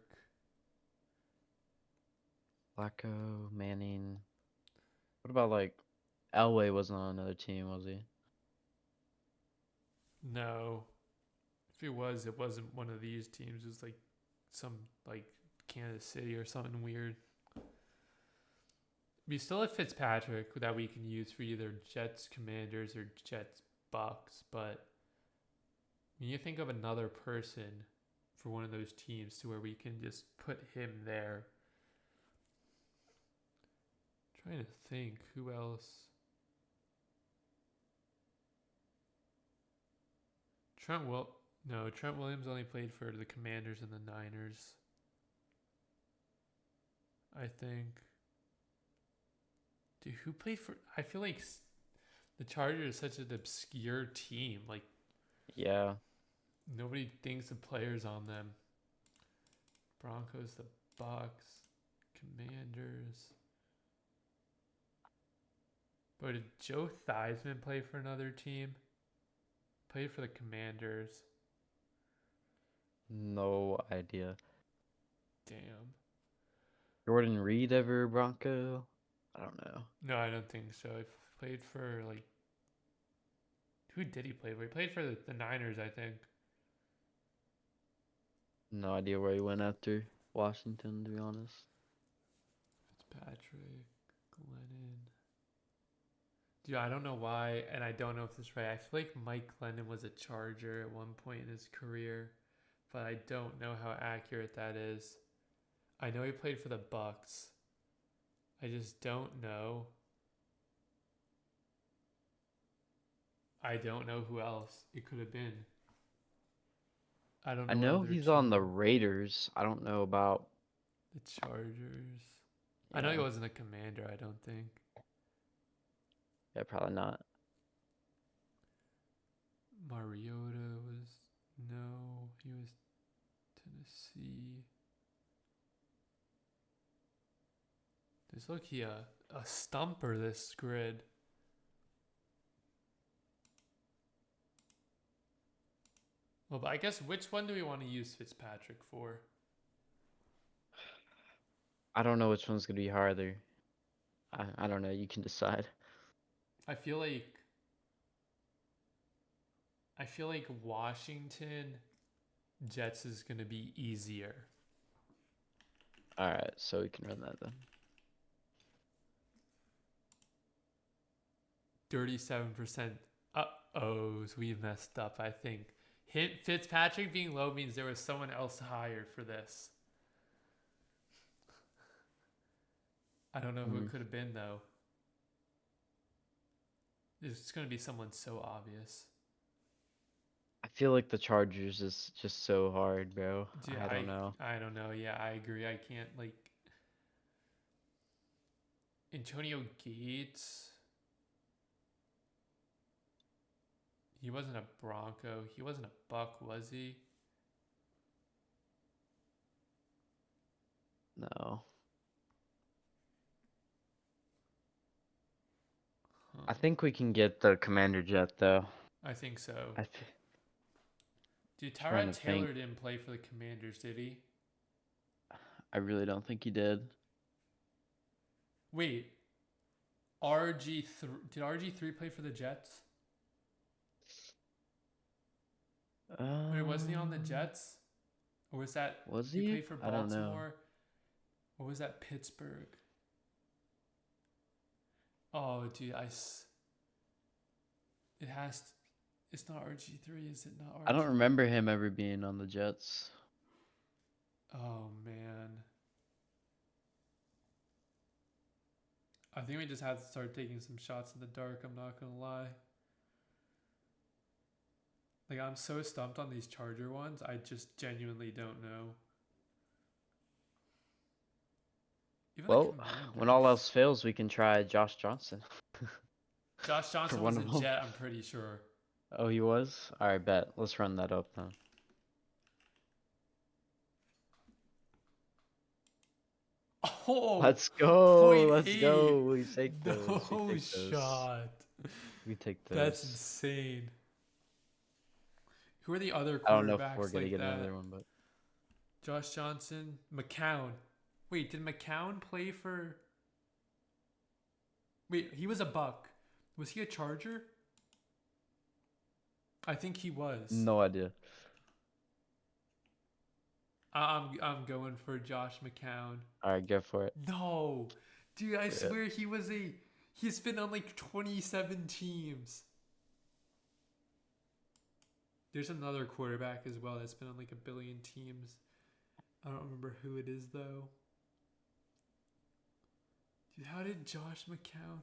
Flacco, Manning. What about like Elway wasn't on another team, was he? No, if it was, it wasn't one of these teams. It was like some like Kansas City or something weird. We still have Fitzpatrick that we can use for either Jets Commanders or Jets Bucks, but when you think of another person for one of those teams to where we can just put him there. Trying to think who else. Trent Williams only played for the Commanders and the Niners. I think. Dude, who played for? I feel like the Chargers is such an obscure team. Like, Yeah. nobody thinks of players on them. Broncos, the Bucks, Commanders. But did Joe Theismann play for another team? Played for the Commanders. No idea. Damn. Jordan Reed ever a Bronco? I don't know. No, I don't think so. He played for, like... Who did he play for? He played for the Niners, I think. No idea where he went after Washington, to be honest. Fitzpatrick, Glennon. Dude, I don't know why, and I don't know if this is right. I feel like Mike Glennon was a Charger at one point in his career, but I don't know how accurate that is. I know he played for the Bucks. I just don't know. I don't know who else it could have been. I don't know. I know he's on the Raiders. I don't know about the Chargers. Yeah. I know he wasn't a Commander, I don't think. Yeah, probably not. Mariota was... No, he was Tennessee. There's lucky a stumper, this grid. Well, but I guess which one do we want to use Fitzpatrick for? I don't know which one's going to be harder. I don't know. You can decide. I feel like Washington Jets is going to be easier. All right, so we can run that then. 37%. Uh-oh, so we messed up, I think. Fitzpatrick being low means there was someone else higher for this. I don't know who it could have been, though. It's going to be someone so obvious. I feel like the Chargers is just so hard, bro. Dude, I don't know. I don't know. Yeah, I agree. I can't, like... Antonio Gates... He wasn't a Bronco. He wasn't a Buck, was he? No. I think we can get the Commander Jet, though. I think so. Dude, Trying Tyrod to Taylor think. didn't play for the Commanders, did he? I really don't think he did. Wait. RG3... Did RG3 play for the Jets? Wait, wasn't he on the Jets? Or was that... Was he? Played for I don't know. Baltimore? Or was that Pittsburgh? Oh, dude, it has... It's not RG3, is it not RG? I don't remember him ever being on the Jets. Oh, man. I think we just have to start taking some shots in the dark, I'm not going to lie. Like, I'm so stumped on these Charger ones, I just genuinely don't know. Even Well, when all else fails, we can try Josh Johnson. Josh Johnson was a Jet, I'm pretty sure. Oh, he was? Alright, bet. Let's run that up then. Oh! Let's go! Let's 0.8. go! We take those. No we take those. shot. We take those. That's insane. Who are the other quarterbacks? I don't know if we're gonna like get that? another one, but Josh Johnson, McCown. Wait, did McCown play for? Wait, he was a Buck. Was he a Charger? I think he was. no idea. I'm going for Josh McCown. All right, go for it. No, dude, I swear he's been on like 27 teams. There's another quarterback as well that's been on like a billion teams. I don't remember who it is though. Dude, how did Josh McCown?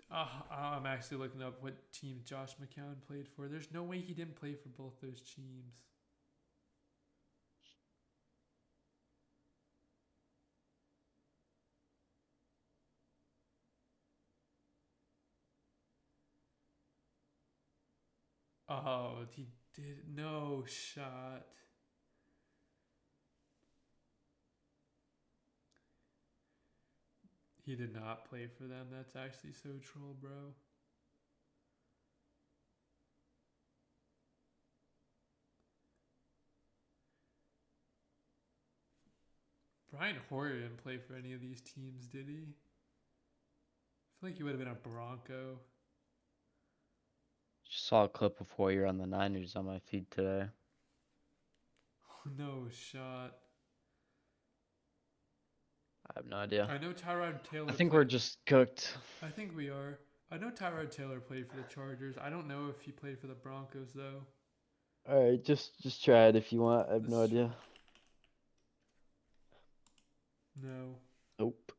I'm actually looking up what team Josh McCown played for. There's no way he didn't play for both those teams. Oh, he did. No shot. He did not play for them. That's actually so troll, bro. Brian Hoyer didn't play for any of these teams, did he? I feel like he would have been a Bronco. Just saw a clip of Hoyer on the Niners on my feed today. No shot. I have no idea. I know Tyrod Taylor. I think we're just cooked. I think we are. I know Tyrod Taylor played for the Chargers. I don't know if he played for the Broncos though. All right, just try it if you want. I have no idea. No. Nope.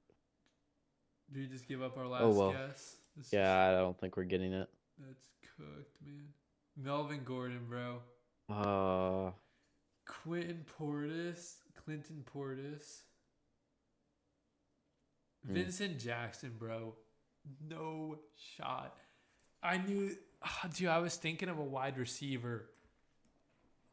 Do you just give up our last Oh well. guess? Yeah, I don't think we're getting it. That's cooked, man. Melvin Gordon, bro. Clinton Portis. Vincent Jackson, bro. No shot. I knew, dude, I was thinking of a wide receiver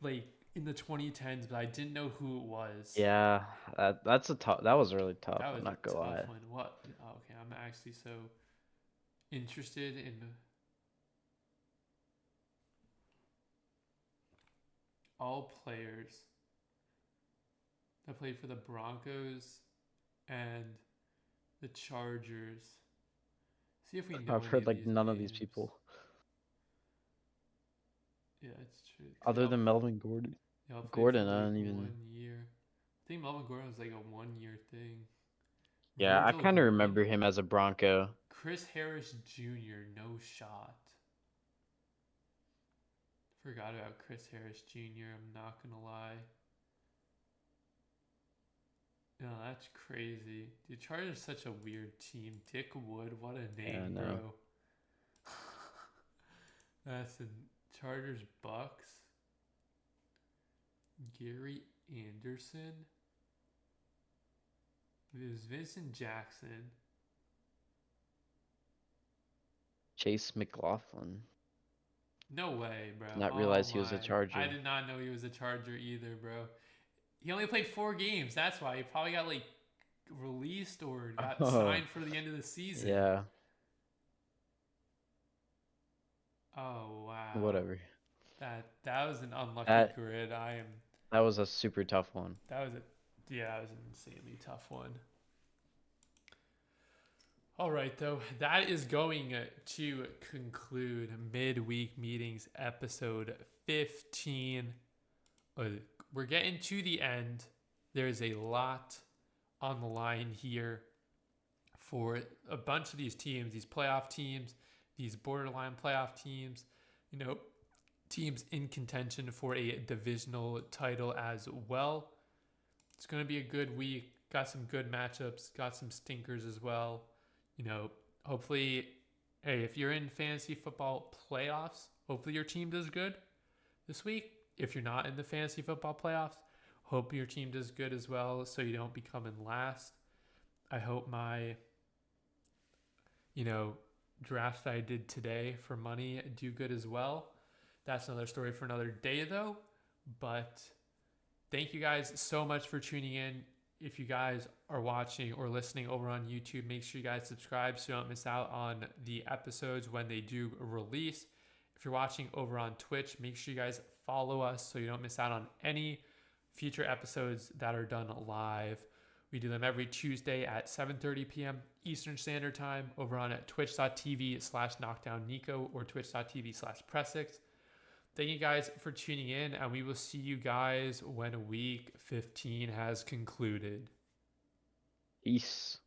like in the 2010s, but I didn't know who it was. Yeah, that's a tough. That was really tough. That was I'm not a gonna lie. tough one. What? Oh, okay, I'm actually so interested in all players that played for the Broncos and the Chargers. See if we know. I've heard like none of these people. Yeah, it's true. Other than Melvin Gordon. Gordon, I don't even. 1 year. I think Melvin Gordon was like a 1 year thing. Yeah, I kind of remember him as a Bronco. Chris Harris Jr. No shot. Forgot about Chris Harris Jr. I'm not gonna lie. No, that's crazy. Dude, Chargers such a weird team. Dick Wood, what a name, bro. That's the Chargers Bucks. Gary Anderson. There's Vincent Jackson. Chase McLaughlin. No way, bro. Did not realize he was a Charger. I did not know he was a Charger either, bro. He only played 4 games. That's why he probably got like released or got signed for the end of the season. Yeah. Oh wow. Whatever. That was an unlucky grid. That was a super tough one. That was an insanely tough one. All right, though, that is going to conclude Midweek Meetings episode 15. We're getting to the end. There's a lot on the line here for a bunch of these teams, these playoff teams, these borderline playoff teams, teams in contention for a divisional title as well. It's going to be a good week. Got some good matchups, got some stinkers as well. Hopefully, hey, if you're in fantasy football playoffs, hopefully your team does good this week. If you're not in the fantasy football playoffs, hope your team does good as well so you don't become in last. I hope my, drafts that I did today for money do good as well. That's another story for another day, though. But thank you guys so much for tuning in. If you guys are watching or listening over on YouTube, make sure you guys subscribe so you don't miss out on the episodes when they do release. If you're watching over on Twitch, make sure you guys follow us so you don't miss out on any future episodes that are done live. We do them every Tuesday at 7:30 p.m. Eastern Standard Time over on at twitch.tv/KnockdownNico or twitch.tv/Pr3ssix. Thank you guys for tuning in, and we will see you guys when week 15 has concluded. Peace.